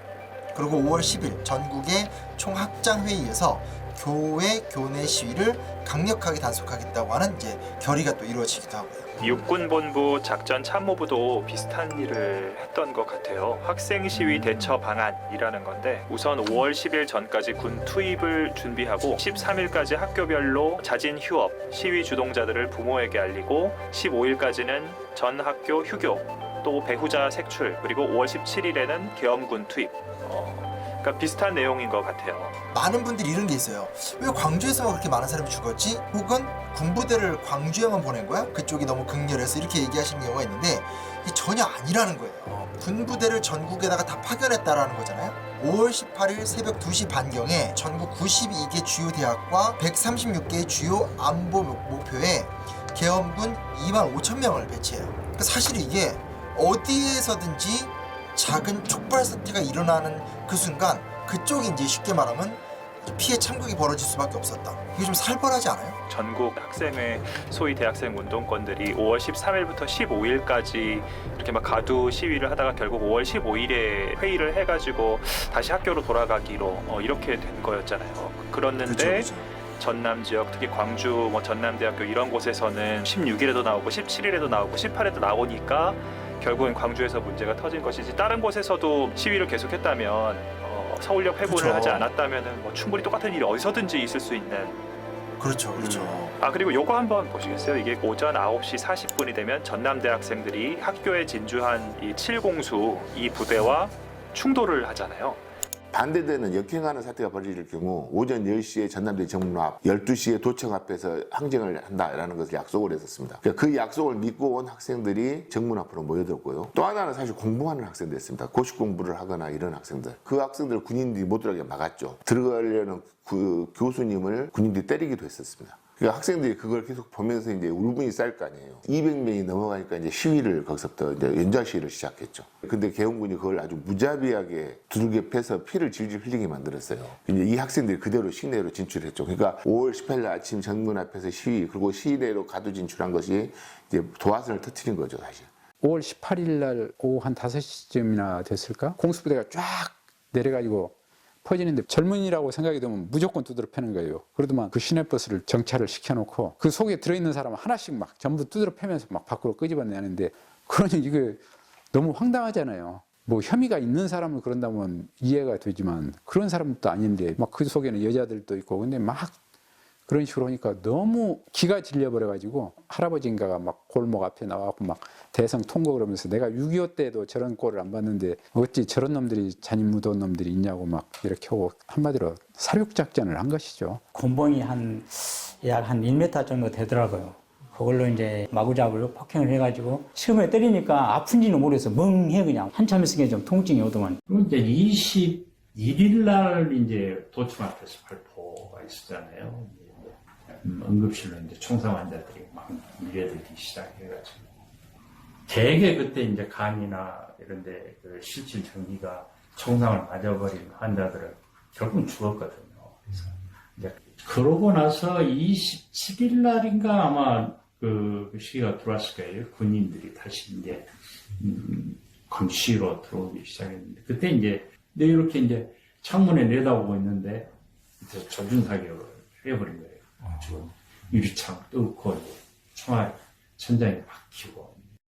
그리고 5월 10일 전국의 총학장회의에서 교회 교내 시위를 강력하게 단속하겠다고 하는 이제 결의가 또 이루어지기도 하고요. 육군본부 작전참모부도 비슷한 일을 했던 것 같아요. 학생 시위 대처 방안이라는 건데 우선 5월 10일 전까지 군 투입을 준비하고 13일까지 학교별로 자진 휴업, 시위 주동자들을 부모에게 알리고 15일까지는 전 학교 휴교, 또 배후자 색출, 그리고 5월 17일에는 계엄군 투입. 그러니까 비슷한 내용인 것 같아요. 많은 분들이 이런 게 있어요. 왜 광주에서만 그렇게 많은 사람이 죽었지? 혹은 군부대를 광주에만 보낸 거야? 그쪽이 너무 극렬해서 이렇게 얘기하시는 경우가 있는데 이게 전혀 아니라는 거예요. 군부대를 전국에다가 다 파견했다라는 거잖아요. 5월 18일 새벽 2시 반경에 전국 92개 주요 대학과 136개의 주요 안보 목표에 계엄군 2만 5천 명을 배치해요. 그러니까 사실 이게 어디에서든지 작은 촉발 사태가 일어나는 그 순간 그쪽이 이제 쉽게 말하면 피해 참극이 벌어질 수밖에 없었다. 이게 좀 살벌하지 않아요? 전국 학생회, 소위 대학생 운동권들이 5월 13일부터 15일까지 이렇게 막 가두 시위를 하다가 결국 5월 15일에 회의를 해가지고 다시 학교로 돌아가기로 이렇게 된 거였잖아요. 그랬는데 그쵸. 전남 지역, 특히 광주, 뭐 전남대학교 이런 곳에서는 16일에도 나오고 17일에도 나오고 18일에도 나오니까 결국엔 광주에서 문제가 터진 것이지 다른 곳에서도 시위를 계속했다면 서울역 회고를 그쵸. 하지 않았다면은 뭐 충분히 똑같은 일이 어디서든지 있을 수 있는. 그렇죠. 그리고 요거 한번 보시겠어요? 이게 오전 9시 40분이 되면 전남대 학생들이 학교에 진주한 이 7공수 이 부대와 충돌을 하잖아요. 반대되는 역행하는 사태가 벌어질 경우 오전 10시에 전남대 정문 앞, 12시에 도청 앞에서 항쟁을 한다라는 것을 약속을 했었습니다. 그 약속을 믿고 온 학생들이 정문 앞으로 모여들었고요. 또 하나는 사실 공부하는 학생들이었습니다. 고시 공부를 하거나 이런 학생들. 그 학생들 군인들이 못 들어가게 막았죠. 들어가려는 그 교수님을 군인들이 때리기도 했었습니다. 그러니까 학생들이 그걸 계속 보면서 이제 울분이 쌓일 거 아니에요. 200명이 넘어가니까 이제 시위를 거기서부터 이제 연좌 시위를 시작했죠. 근데 계엄군이 그걸 아주 무자비하게 두들겨 패서 피를 질질 흘리게 만들었어요. 이제 이 학생들이 그대로 시내로 진출했죠. 그러니까 5월 18일 아침 정문 앞에서 시위, 그리고 시내로 가두 진출한 것이 이제 도화선을 터뜨린 거죠, 사실. 5월 18일 날 오후 한 5시쯤이나 됐을까? 공수부대가 쫙 내려가지고 퍼지는데 젊은이라고 생각이 되면 무조건 두드려 패는 거예요. 그러더만 그 시내버스를 정차를 시켜놓고 그 속에 들어있는 사람 하나씩 막 전부 두드려 패면서 막 밖으로 끄집어내는데 그러니 이게 너무 황당하잖아요. 뭐 혐의가 있는 사람을 그런다면 이해가 되지만 그런 사람도 아닌데 막 그 속에는 여자들도 있고 근데 막 그런 식으로 하니까 너무 기가 질려버려가지고 할아버지인가가 막 골목 앞에 나와갖고 막 대성 통곡을 하면서 내가 6.25 때도 저런 꼴을 안 봤는데 어찌 저런 놈들이 잔인 무도한 놈들이 있냐고 막 이렇게 하고 한마디로 살육작전을 한 것이죠. 곤봉이 약 한 1m 정도 되더라고요. 그걸로 이제 마구잡이로 폭행을 해가지고 처음에 때리니까 아픈지는 모르겠어. 멍해 그냥. 한참 있으니까 좀 통증이 오더만. 그리고 이제 21일 날 이제 도청 앞에서 발포가 있었잖아요. 응급실로 이제 총상 환자들이 막 밀려들기 시작해가지고 대개 그때 이제 간이나 이런데 그 실질 전기가 총상을 맞아버린 환자들은 결국은 죽었거든요. 그래서 이제 그러고 나서 27일 날인가 아마 그 시기가 들어왔을 거예요. 군인들이 다시 이제 광주시로 들어오기 시작했는데 그때 이제 이렇게 이제 창문에 내다보고 있는데 이제 조준 사격을 해버린 거예요. 지금 유리창 뚫고 총알 천장에 박히고.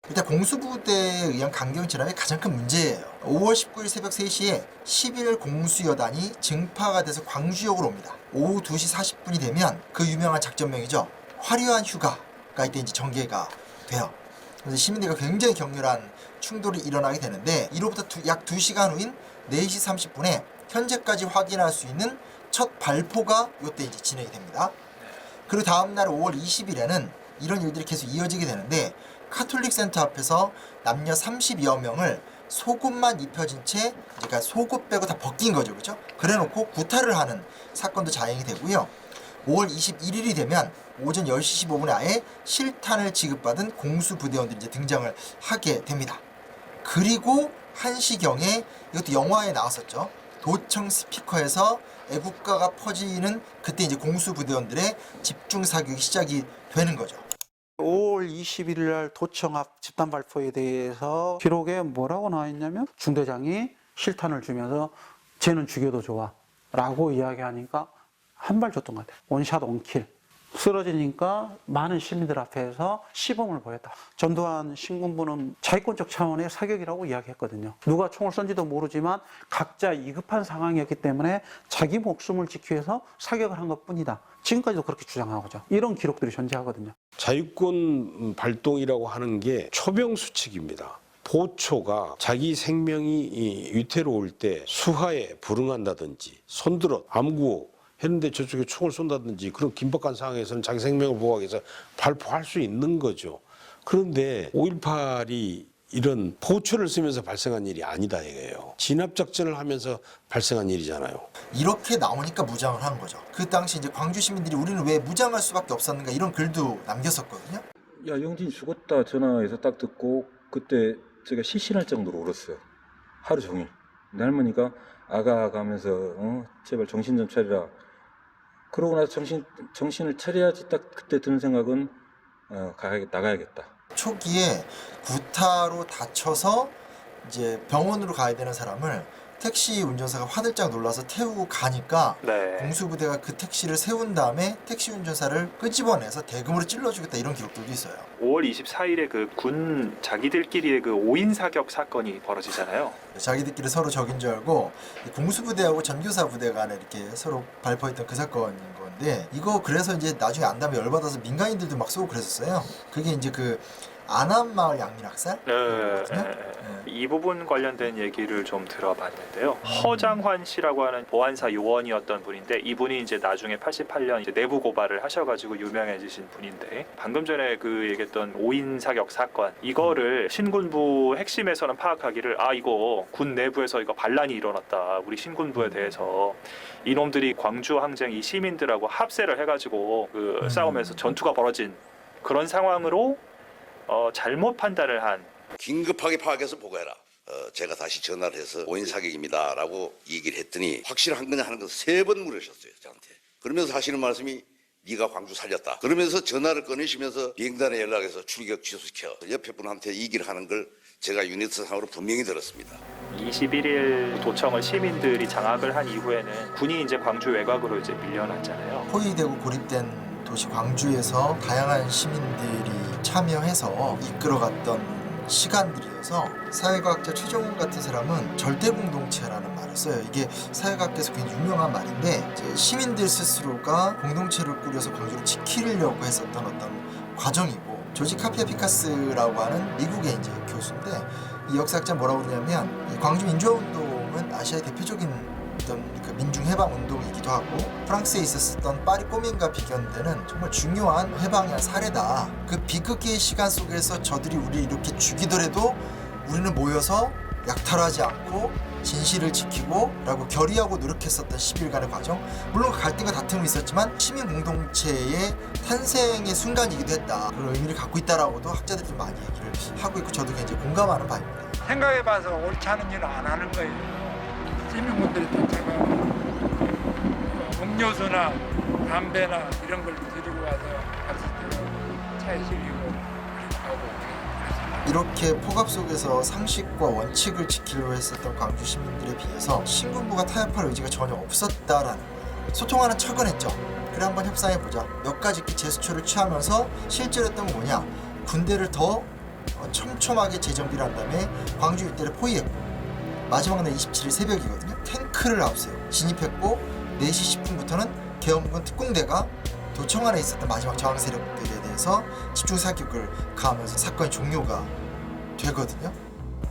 일단 공수부대에 의한 강경 진압의 가장 큰 문제예요. 5월 19일 새벽 3시에 11 공수여단이 증파가 돼서 광주역으로 옵니다. 오후 2시 40분이 되면 그 유명한 작전명이죠. 화려한 휴가가 이때 이제 전개가 돼요. 그래서 시민들과 굉장히 격렬한 충돌이 일어나게 되는데 이로부터 약 2시간 후인 4시 30분에 현재까지 확인할 수 있는 첫 발포가 이때 이제 진행이 됩니다. 그리고 다음날 5월 20일에는 이런 일들이 계속 이어지게 되는데 카톨릭 센터 앞에서 남녀 30여 명을 속옷만 입혀진 채 그러니까 속옷 빼고 다 벗긴 거죠. 그렇죠? 그래놓고 구타를 하는 사건도 자행이 되고요. 5월 21일이 되면 오전 10시 15분에 아예 실탄을 지급받은 공수부대원들이 이제 등장을 하게 됩니다. 그리고 1시경에 이것도 영화에 나왔었죠. 도청 스피커에서 애국가가 퍼지는 그때 이제 공수부대원들의 집중 사격이 시작이 되는 거죠. 5월 21일 날 도청 앞 집단 발포에 대해서 기록에 뭐라고 나와 있냐면 중대장이 실탄을 주면서 쟤는 죽여도 좋아 라고 이야기하니까 한 발 줬던 것 같아요. 원샷 원킬. 쓰러지니까 많은 시민들 앞에서 시범을 보였다. 전두환 신군부는 자위권적 차원의 사격이라고 이야기했거든요. 누가 총을 쏜지도 모르지만 각자 위급한 상황이었기 때문에 자기 목숨을 지키기 위해서 사격을 한 것뿐이다. 지금까지도 그렇게 주장하고죠. 이런 기록들이 존재하거든요. 자유권 발동이라고 하는 게 초병수칙입니다. 보초가 자기 생명이 위태로울 때 수하에 불응한다든지 손들어 암구 했는데 저쪽에 총을 쏜다든지 그런 긴박한 상황에서는 자기 생명을 보호하기 위해서 발포할 수 있는 거죠. 그런데 5.18이 이런 보초를 쓰면서 발생한 일이 아니다 이거예요. 진압작전을 하면서 발생한 일이잖아요. 이렇게 나오니까 무장을 한 거죠. 그 당시 이제 광주 시민들이 우리는 왜 무장할 수밖에 없었는가 이런 글도 남겼었거든요. 야, 영진 죽었다 전화해서 딱 듣고 그때 제가 실신할 정도로 울었어요. 하루 종일. 내 할머니가 아가 가면서 제발 정신 좀 차리라. 그러고 나서 정신을 차려야지 딱 그때 드는 생각은 나가야겠다. 초기에 구타로 다쳐서 이제 병원으로 가야 되는 사람을 택시 운전사가 화들짝 놀라서 태우고 가니까 공수부대가 그 택시를 세운 다음에 택시 운전사를 끄집어내서 대금으로 찔러주겠다 이런 기록들도 있어요. 5월 24일에 그 군 자기들끼리의 그 5인 사격 사건이 벌어지잖아요. 자기들끼리 서로 적인 줄 알고 공수부대하고 전교사 부대 간에 이렇게 서로 발포했던 그 사건인 건데 이거 그래서 이제 나중에 안 다음에 열받아서 민간인들도 막 쏘고 그랬었어요. 그게 이제 그 안암마을 양민학살? 이 부분 관련된 얘기를 좀 들어봤는데요. 허장환 씨라고 하는 보안사 요원이었던 분인데 이분이 이제 나중에 88년 이제 내부 고발을 하셔가지고 유명해지신 분인데 방금 전에 그 얘기했던 5인 사격 사건 이거를 신군부 핵심에서는 파악하기를 이거 군 내부에서 이거 반란이 일어났다. 우리 신군부에 대해서 이놈들이 광주 항쟁 이 시민들하고 합세를 해가지고 그 싸우면서 전투가 벌어진 그런 상황으로 잘못 판단을 한 긴급하게 파악해서 보고해라. 제가 다시 전화를 해서 5인 사격입니다라고 얘기를 했더니 확실한 거냐 하는 걸 3번 물으셨어요 저한테. 그러면서 하시는 말씀이 네가 광주 살렸다. 그러면서 전화를 꺼내시면서 비행단에 연락해서 출격 취소시켜 옆에 분한테 얘기를 하는 걸 제가 유니트상으로 분명히 들었습니다. 21일 도청을 시민들이 장악을 한 이후에는 군이 이제 광주 외곽으로 이제 밀려났잖아요. 포위되고 고립된 도시 광주에서 다양한 시민들이 참여해서 이끌어갔던 시간들이어서 사회과학자 최종훈 같은 사람은 절대 공동체라는 말을 써요. 이게 사회과학에서 굉장히 유명한 말인데 이제 시민들 스스로가 공동체를 꾸려서 광주를 지키려고 했었던 어떤 과정이고 조지 카피아 피카스라고 하는 미국의 이제 교수인데 이 역사학자 뭐라고 그러냐면 이 광주 민주화운동은 아시아의 대표적인 어떤 그 민중해방 운동이기도 하고 프랑스에 있었던 파리 꼬민과 비견되는 정말 중요한 해방의 한 사례다. 그 비극의 시간 속에서 저들이 우리 이렇게 죽이더라도 우리는 모여서 약탈하지 않고 진실을 지키고 라고 결의하고 노력했었던 10일간의 과정. 물론 갈등과 다툼이 있었지만 시민 공동체의 탄생의 순간이기도 했다. 그런 의미를 갖고 있다라고도 학자들이 좀 많이 얘기를 하고 있고 저도 굉장히 공감하는 바입니다. 생각해봐서 옳지 않은 일을 안 하는 거예요. 시민분들이 또 제가 음료수나 담배나 이런 걸 들고 와서 갔을 때는 차에 실리고 이렇게 폭압 속에서 상식과 원칙을 지키려고 했었던 광주 시민들에 비해서 신군부가 타협할 의지가 전혀 없었다라는 거예요. 소통하는 척은 했죠. 그래 한번 협상해보자. 몇 가지 제스처를 취하면서 실제로 했던 건 뭐냐. 군대를 더 촘촘하게 재정비를 한 다음에 광주 일대를 포위했고 마지막 날 27일 새벽이거든요. 탱크를 앞세워 진입했고 4시 10분부터는 계엄군 특공대가 도청 안에 있었던 마지막 저항 세력들에 대해서 집중 사격을 가하면서 사건이 종료가 되거든요.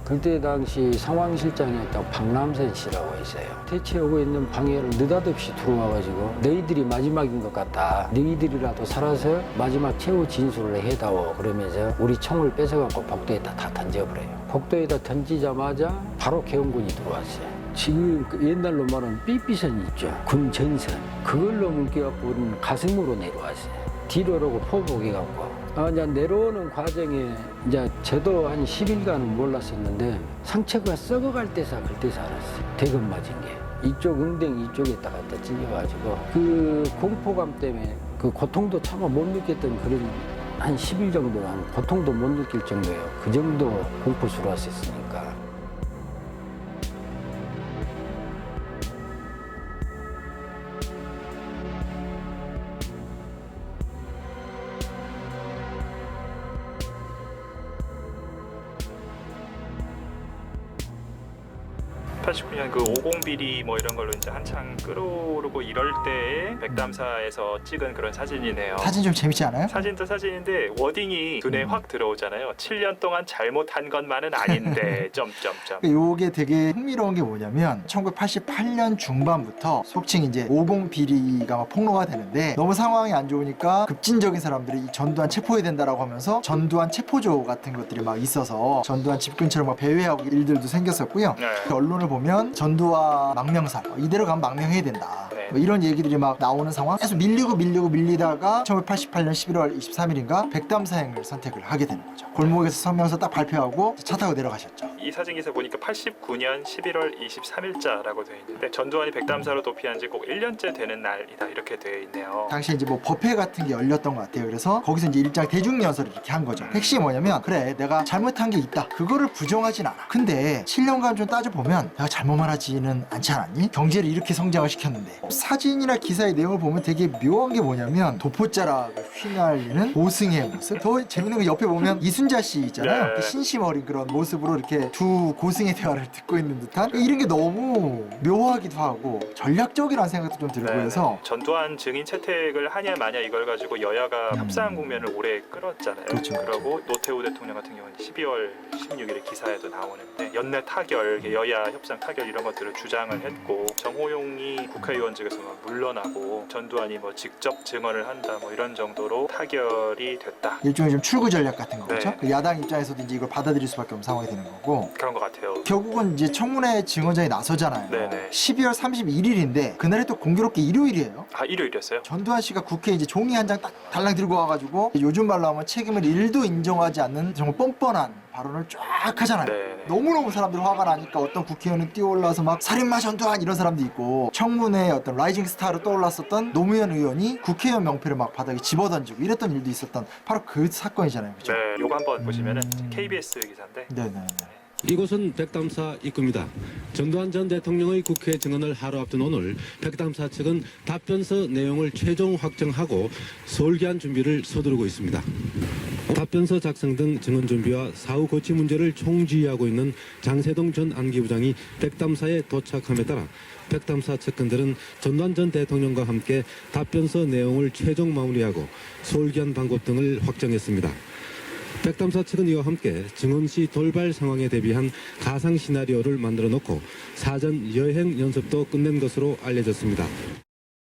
그때 당시 상황실장이었던 박남선 씨라고 있어요. 대치하고 있는 방해를 느닷없이 들어와가지고 너희들이 마지막인 것 같다. 너희들이라도 살아서 마지막 최후 진술을 해다오. 그러면서 우리 총을 뺏어갖고 복도에다 다 던져버려요. 복도에다 던지자마자 바로 계엄군이 들어왔어요. 지금 옛날로 말하면 삐삐선 있죠. 군 전선. 그걸로 묶여갖고 우리는 가슴으로 내려왔어요. 뒤로라고 포복해갖고. 이제 내려오는 과정에 이제 저도 한 10일간은 몰랐었는데 상처가 썩어갈 때서 그때서 알았어요. 대금 맞은 게. 이쪽 엉덩이 이쪽에다 갖다 찔려가지고 그 공포감 때문에 그 고통도 차마 못 느꼈던 그런 한 10일 정도 한 고통도 못 느낄 정도예요. 그 정도 공포스러웠었으니까. 89년 그 50비리 뭐 이런 걸로 이제 한창 끌어오르고 이럴 때에 백담사에서 찍은 그런 사진이네요. 사진 좀 재밌지 않아요? 사진도 사진인데 워딩이 눈에 확 들어오잖아요. 7년 동안 잘못한 것만은 아닌데 점점점. 요게 되게 흥미로운 게 뭐냐면 1988년 중반부터 속칭 이제 50 비리가 막 폭로가 되는데 너무 상황이 안 좋으니까 급진적인 사람들이 이 전두환 체포해야 된다라고 하면서 전두환 체포조 같은 것들이 막 있어서 전두환 집 근처로 막 배회하고 일들도 생겼었고요. 그 언론을 보면 전두환 망명살 이대로 가면 망명해야 된다. 뭐 이런 얘기들이 막 나오는 상황. 계속 밀리다가 1988년 11월 23일인가 백담사행을 선택을 하게 되는 거죠. 골목에서 성명서 딱 발표하고 차 타고 내려가셨죠. 이 사진 기사 보니까 89년 11월 23일자라고 되어 있는데 전두환이 백담사로 도피한 지 꼭 1년째 되는 날이다 이렇게 되어 있네요. 당시에 이제 뭐 법회 같은 게 열렸던 것 같아요. 그래서 거기서 이제 일장 대중연설을 이렇게 한 거죠. 핵심이 뭐냐면 그래 내가 잘못한 게 있다. 그거를 부정하진 않아. 근데 7년간 좀 따져보면 내가 잘못만 하지는 않지 않았니? 경제를 이렇게 성장을 시켰는데 사진이나 기사의 내용을 보면 되게 묘한 게 뭐냐면 도포자락을 휘날리는 고승의 모습. 더 재밌는 건 옆에 보면 이순자 씨 있잖아요. 신심 어린 그런 모습으로 이렇게 두 고승의 대화를 듣고 있는 듯한 이런 게 너무 묘하기도 하고 전략적이라는 생각도 좀 들고 해서 전두환 증인 채택을 하냐 마냐 이걸 가지고 여야가 협상 국면을 오래 끌었잖아요. 그렇죠. 그러고 노태우 대통령 같은 경우는 12월 16일에 기사에도 나오는데 연내 타결, 여야 협상 타결 이런 것들을 주장을 했고 정호용이 국회의원직에서 막 물러나고 전두환이 뭐 직접 증언을 한다 뭐 이런 정도로 타결이 됐다. 일종의 좀 출구 전략 같은 거죠. 네. 그 야당 입장에서도 이제 이걸 받아들일 수밖에 없는 상황이 되는 거고 그런 것 같아요. 결국은 이제 청문회 증언자에 나서잖아요. 네네. 12월 31일인데 그날이 또 공교롭게 일요일이에요. 아 일요일이었어요? 전두환 씨가 국회에 이제 종이 한 장 딱 달랑 들고 와가지고 요즘 말로 하면 책임을 1도 인정하지 않는 정말 뻔뻔한 발언을 쫙 하잖아요. 네. 너무너무 사람들이 화가 나니까 어떤 국회의원은 뛰어올라서 막 살인마 전두환 이런 사람도 있고 청문회 어떤 라이징 스타로 떠올랐었던 노무현 의원이 국회의원 명패를 막 바닥에 집어던지고 이랬던 일도 있었던 바로 그 사건이잖아요. 그죠? 네, 요거 한번 보시면은 KBS 기사인데 네네. 이곳은 백담사 입구입니다. 전두환 전 대통령의 국회 증언을 하루 앞둔 오늘 백담사 측은 답변서 내용을 최종 확정하고 솔기한 준비를 서두르고 있습니다. 답변서 작성 등 증언 준비와 사후 고치 문제를 총지휘하고 있는 장세동 전 안기부장이 백담사에 도착함에 따라 백담사 측근들은 전두환 전 대통령과 함께 답변서 내용을 최종 마무리하고 솔기한 방법 등을 확정했습니다. 백담사 측은 이와 함께 증언 시 돌발 상황에 대비한 가상 시나리오를 만들어 놓고 사전 여행 연습도 끝낸 것으로 알려졌습니다.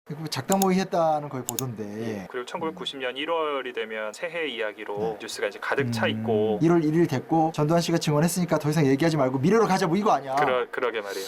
그리고 작당 모의 했다는 걸 보던데 그리고 1990년 1월이 되면 새해 이야기로 뉴스가 이제 가득 차 있고 1월 1일 됐고 전두환 씨가 증언했으니까 더 이상 얘기하지 말고 미래로 가자 뭐 이거 아니야. 그러게 말이에요.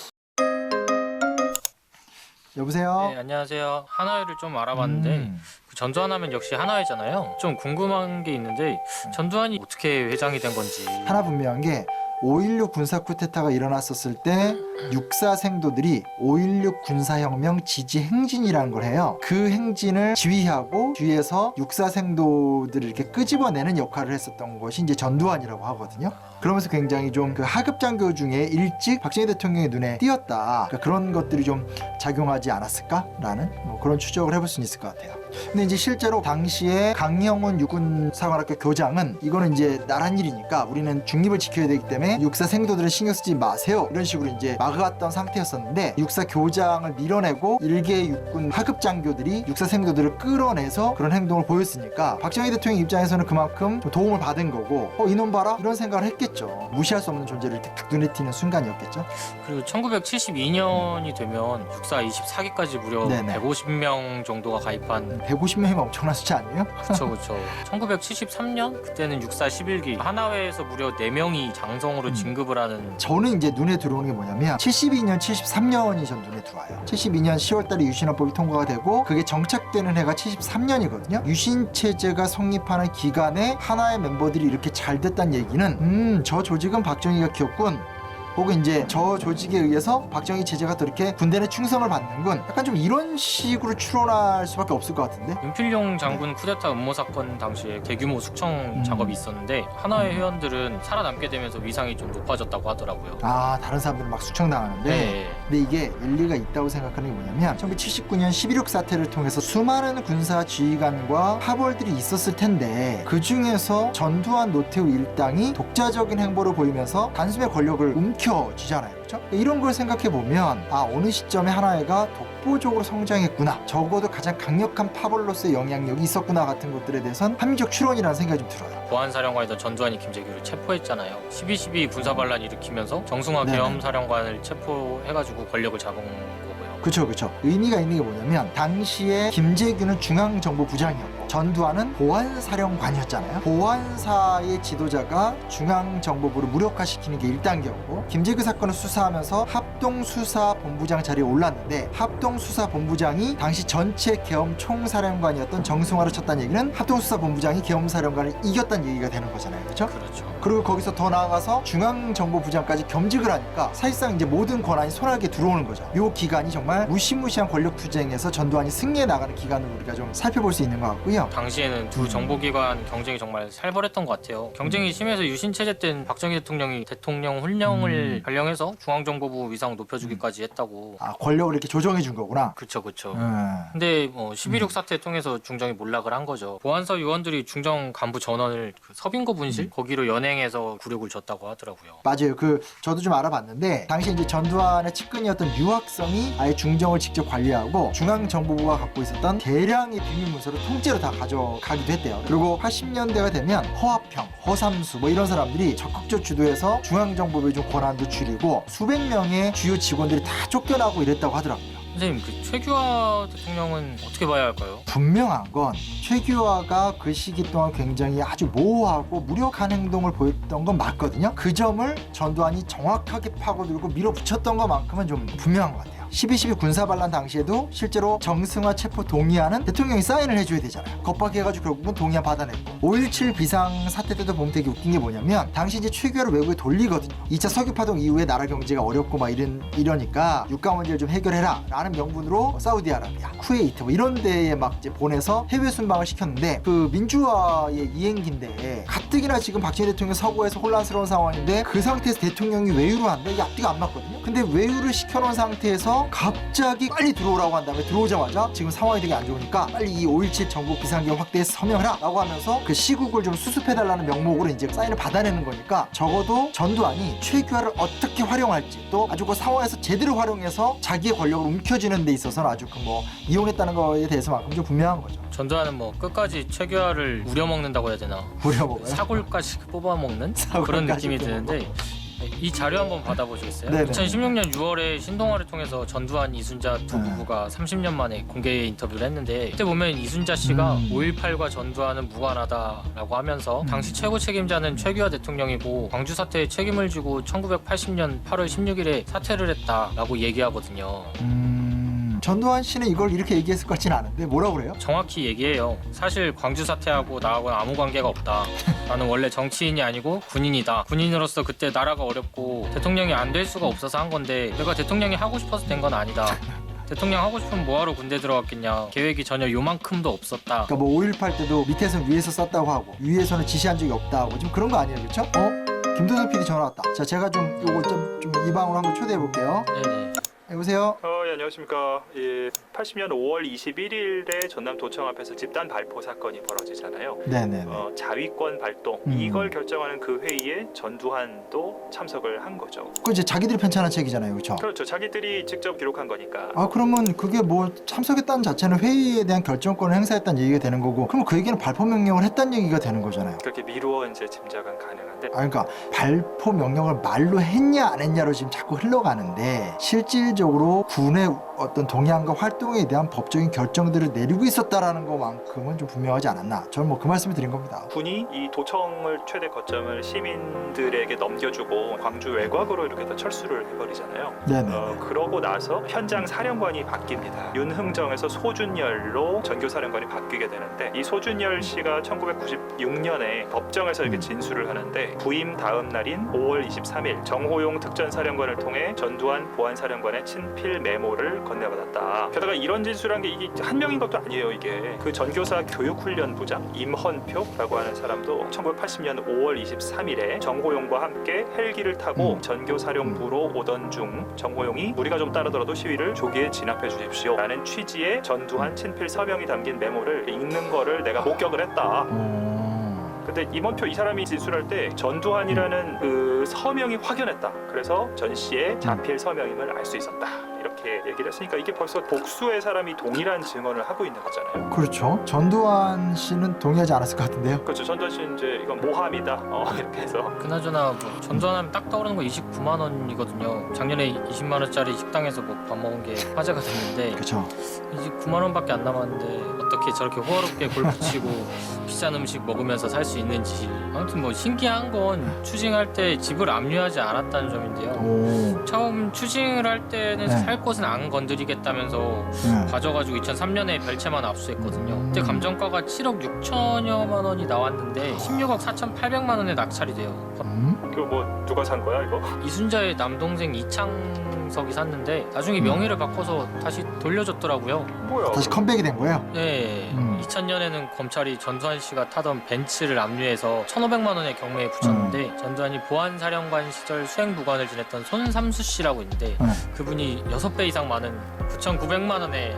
여보세요? 네, 안녕하세요. 한화회를 좀 알아봤는데 그 전두환 하면 역시 한화회잖아요. 좀 궁금한 게 있는데 전두환이 어떻게 회장이 된 건지. 하나 분명한 게 5.16 군사 쿠데타가 일어났었을 때 육사 생도들이 5.16 군사혁명 지지 행진이라는 걸 해요. 그 행진을 지휘하고 뒤에서 육사 생도들을 이렇게 끄집어내는 역할을 했었던 것이 이제 전두환이라고 하거든요. 그러면서 굉장히 좀 그 하급 장교 중에 일찍 박정희 대통령의 눈에 띄었다. 그러니까 그런 것들이 좀 작용하지 않았을까라는 뭐 그런 추적을 해볼 수 있을 것 같아요. 근데 이제 실제로 당시에 강형훈 육군사관학교 교장은 이거는 이제 나란 일이니까 우리는 중립을 지켜야 되기 때문에 육사 생도들을 신경 쓰지 마세요. 이런 식으로 이제 막아왔던 상태였었는데 육사 교장을 밀어내고 일개 육군 하급 장교들이 육사 생도들을 끌어내서 그런 행동을 보였으니까 박정희 대통령 입장에서는 그만큼 도움을 받은 거고 이놈 봐라 이런 생각을 했겠죠. 무시할 수 없는 존재를 딱 눈에 띄는 순간이었겠죠. 그리고 1972년이 되면 육사 24기까지 무려 네네. 150명 정도가 가입한 150명이면 엄청난 숫자 아니에요? 그렇죠. 1973년 그때는 육사 11기 한화회에서 무려 4명이 장성으로 진급을 하는. 저는 이제 눈에 들어오는 게 뭐냐면 72년, 73년이 전 눈에 들어와요. 72년 10월달에 유신헌법이 통과가 되고 그게 정착되는 해가 73년이거든요. 유신체제가 성립하는 기간에 하나의 멤버들이 이렇게 잘 됐다는 얘기는 저 조직은 박정희가 키웠군. 혹은 이제 저 조직에 의해서 박정희 체제가 또 이렇게 군대 내 충성을 받는군. 약간 좀 이런 식으로 추론할 수밖에 없을 것 같은데. 윤필용 장군 쿠데타 음모 사건 당시에 대규모 숙청 작업이 있었는데 한화회 회원들은 살아남게 되면서 위상이 좀 높아졌다고 하더라고요. 아, 다른 사람들은 막 숙청당하는데. 네. 근데 이게 일리가 있다고 생각하는 게 뭐냐면 1979년 11.6 사태를 통해서 수많은 군사 지휘관과 하벌들이 있었을 텐데 그 중에서 전두환 노태우 일당이 독자적인 행보를 보이면서 단숨에 권력을 움켜쥐잖아요. 그렇죠? 이런 걸 생각해 보면 어느 시점에 하나회가 독보적으로 성장했구나, 적어도 가장 강력한 파벌로서의 영향력이 있었구나 같은 것들에 대해서는 합리적 추론이라는 생각이 좀 들어요. 보안사령관이던 전두환이 김재규를 체포했잖아요. 12.12 군사반란 일으키면서 정승화 계엄사령관을 체포해가지고 권력을 잡은 거고요. 그렇죠. 의미가 있는 게 뭐냐면 당시에 김재규는 중앙정보부장이었고 전두환은 보안사령관이었잖아요. 보안사의 지도자가 중앙정보부를 무력화시키는 게 1단계였고, 김재규 사건을 수사하면서 합동수사본부장 자리에 올랐는데 합동수사본부장이 당시 전체 계엄 총사령관이었던 정승화를 쳤다는 얘기는 합동수사본부장이 계엄사령관을 이겼다는 얘기가 되는 거잖아요. 그렇죠? 그리고 거기서 더 나아가서 중앙정보부장까지 겸직을 하니까 사실상 이제 모든 권한이 손아귀에 들어오는 거죠. 이 기간이 정말 무시무시한 권력 투쟁에서 전두환이 승리해 나가는 기간으로 우리가 좀 살펴볼 수 있는 것 같고요. 당시에는 두 정보기관 경쟁이 정말 살벌했던 것 같아요. 경쟁이 심해서 유신체제 때는 박정희 대통령이 대통령 훈령을 발령해서 중앙정보부 위상을 높여주기까지 했다고. 권력을 이렇게 조정해 준 거구나. 그렇죠. 근데 12.6 사태 통해서 중정이 몰락을 한 거죠. 보안사 요원들이 중정 간부 전원을 서빙거 분실 거기로 연행해서 굴욕을 줬다고 하더라고요. 맞아요. 저도 좀 알아봤는데 당시 이제 전두환의 측근이었던 유학성이 아예 중정을 직접 관리하고 중앙정보부가 갖고 있었던 대량의 비밀 문서를 통째로 다 가져가기도 했대요. 그리고 80년대가 되면 허화평, 허삼수 이런 사람들이 적극적 주도해서 중앙정보부의 좀 권한도 줄이고 수백 명의 주요 직원들이 다 쫓겨나고 이랬다고 하더라고요. 선생님, 그 최규하 대통령은 어떻게 봐야 할까요? 분명한 건 최규하가 그 시기 동안 굉장히 아주 모호하고 무력한 행동을 보였던 건 맞거든요. 그 점을 전두환이 정확하게 파고들고 밀어붙였던 것만큼은 좀 분명한 것 같아요. 12.12 군사반란 당시에도 실제로 정승화 체포 동의안은 대통령이 사인을 해줘야 되잖아요. 겁박해가지고 결국은 동의안 받아냈고, 5.17 비상 사태 때도 보면 되게 웃긴 게 뭐냐면 당시 이제 최규하를 외국에 돌리거든요. 2차 석유파동 이후에 나라 경제가 어렵고 이러니까 유가 문제를 좀 해결해라 라는 명분으로 사우디아라비아, 쿠웨이트 이런 데에 막 이제 보내서 해외 순방을 시켰는데, 그 민주화의 이행기인데 가뜩이나 지금 박정희 대통령 서구에서 혼란스러운 상황인데 그 상태에서 대통령이 외유를 한다? 이게 앞뒤가 안 맞거든요. 근데 외유를 시켜놓은 상태에서 갑자기 빨리 들어오라고 한 다음에 들어오자마자 지금 상황이 되게 안 좋으니까 빨리 이 5.17 전국 비상계엄 확대에 서명하라 라고 하면서 그 시국을 좀 수습해달라는 명목으로 이제 사인을 받아내는 거니까, 적어도 전두환이 최규하를 어떻게 활용할지, 또 아주 그 상황에서 제대로 활용해서 자기의 권력을 움켜쥐는 데 있어서는 아주 이용했다는 거에 대해서만큼 좀 분명한 거죠. 전두환은 끝까지 최규하를 우려먹는다고 해야 되나? 우려먹어요? 사골까지 뽑아먹는 그런 느낌이 드는데, 이 자료 한번 받아보시겠어요? 네네. 2016년 6월에 신동아를 통해서 전두환, 이순자 두 부부가 30년 만에 공개 인터뷰를 했는데, 그때 보면 이순자 씨가 5.18과 전두환은 무관하다라고 하면서 당시 최고 책임자는 최규하 대통령이고 광주 사태에 책임을 지고 1980년 8월 16일에 사퇴를 했다라고 얘기하거든요. 전두환 씨는 이걸 이렇게 얘기했을 것 같지는 않은데 뭐라고 그래요? 정확히 얘기해요. 사실 광주 사태하고 나하고는 아무 관계가 없다. 나는 원래 정치인이 아니고 군인이다. 군인으로서 그때 나라가 어렵고 대통령이 안 될 수가 없어서 한 건데 내가 대통령이 하고 싶어서 된 건 아니다. 대통령 하고 싶으면 뭐하러 군대 들어갔겠냐. 계획이 전혀 요만큼도 없었다. 그러니까 5.18 때도 밑에서는 위에서 썼다고 하고 위에서는 지시한 적이 없다 하고 지금 그런 거 아니에요, 그렇죠? 김도섭 PD 전화 왔다. 자, 제가 좀 요거 좀 이 방으로 한번 초대해 볼게요. 네네. 여보세요? 예, 안녕하십니까. 80년 5월 21일에 전남 도청 앞에서 집단 발포 사건이 벌어지잖아요. 네네. 자위권 발동 이걸 결정하는 그 회의에 전두환도 참석을 한 거죠. 그 이제 자기들이 편찬한 책이잖아요, 그렇죠? 그렇죠. 자기들이 직접 기록한 거니까. 그러면 그게 참석했다는 자체는 회의에 대한 결정권을 행사했다는 얘기가 되는 거고, 그럼 그 얘기는 발포 명령을 했다는 얘기가 되는 거잖아요. 그렇게 미루어 이제 짐작은 가능한데. 그러니까 발포 명령을 말로 했냐 안 했냐로 지금 자꾸 흘러가는데, 실질적으로 군의 어떤 동향과 활동에 대한 법적인 결정들을 내리고 있었다라는 것만큼은 좀 분명하지 않았나. 저는 그 말씀을 드린 겁니다. 군이 이 도청을 최대 거점을 시민들에게 넘겨주고 광주 외곽으로 이렇게 다 철수를 해버리잖아요. 네네. 그러고 나서 현장 사령관이 바뀝니다. 윤흥정에서 소준열로 전교사령관이 바뀌게 되는데, 이 소준열 씨가 1996년에 법정에서 이렇게 진술을 하는데, 부임 다음 날인 5월 23일 정호용 특전사령관을 통해 전두환 보안사령관의 친필 메모를 건네받았다. 게다가 이런 진술한 게 이게 한 명인 것도 아니에요. 이게 그 전교사 교육훈련부장 임헌표라고 하는 사람도 1980년 5월 23일에 정호용과 함께 헬기를 타고 전교사령부로 오던 중 정호용이 우리가 좀 따르더라도 시위를 조기에 진압해 주십시오 라는 취지의 전두환 친필 서명이 담긴 메모를 읽는 거를 내가 목격을 했다. 근데 임원표 이 사람이 진술할 때 전두환이라는 그 서명이 확연했다. 그래서 전 씨의 자필 서명임을 알 수 있었다. 이렇게 얘기를 했으니까 이게 벌써 복수의 사람이 동일한 증언을 하고 있는 거잖아요. 그렇죠. 전두환 씨는 동의하지 않았을 것 같은데요. 그렇죠. 전두환 씨는 이제 이건 모함이다. 이렇게 해서. 그나저나 뭐 전두환하면 딱 떠오르는 거 29만 원이거든요. 작년에 20만 원짜리 식당에서 뭐 밥 먹은 게 화제가 됐는데 그렇죠. 29만 원밖에 안 남았는데 어떻게 저렇게 호화롭게 골프 치고 비싼 음식 먹으면서 살 수 있는지. 아무튼 뭐 신기한 건 추징할 때 집을 압류하지 않았다는 점인데요. 오. 처음 추징을 할 때는 네. 살 곳은 안 건드리겠다면서 봐줘가지고 2003년에 별채만 압수했거든요. 그때 감정가가 7억 6천여만 원이 나왔는데 16억 4,800만 원에 낙찰이 돼요. 그거 뭐 누가 산 거야 이거? 이순자의 남동생 이창석이 샀는데 나중에 명의를 바꿔서 다시 돌려줬더라고요. 뭐야? 다시 컴백이 된 거예요? 네. 2000년에는 검찰이 전두환 씨가 타던 벤츠를 압류해서 1,500만 원의 경매에 붙였는데 전두환이 보안사령관 시절 수행부관을 지냈던 손삼수 씨라고 있는데 그분이 6배 이상 많은 9,900만 원의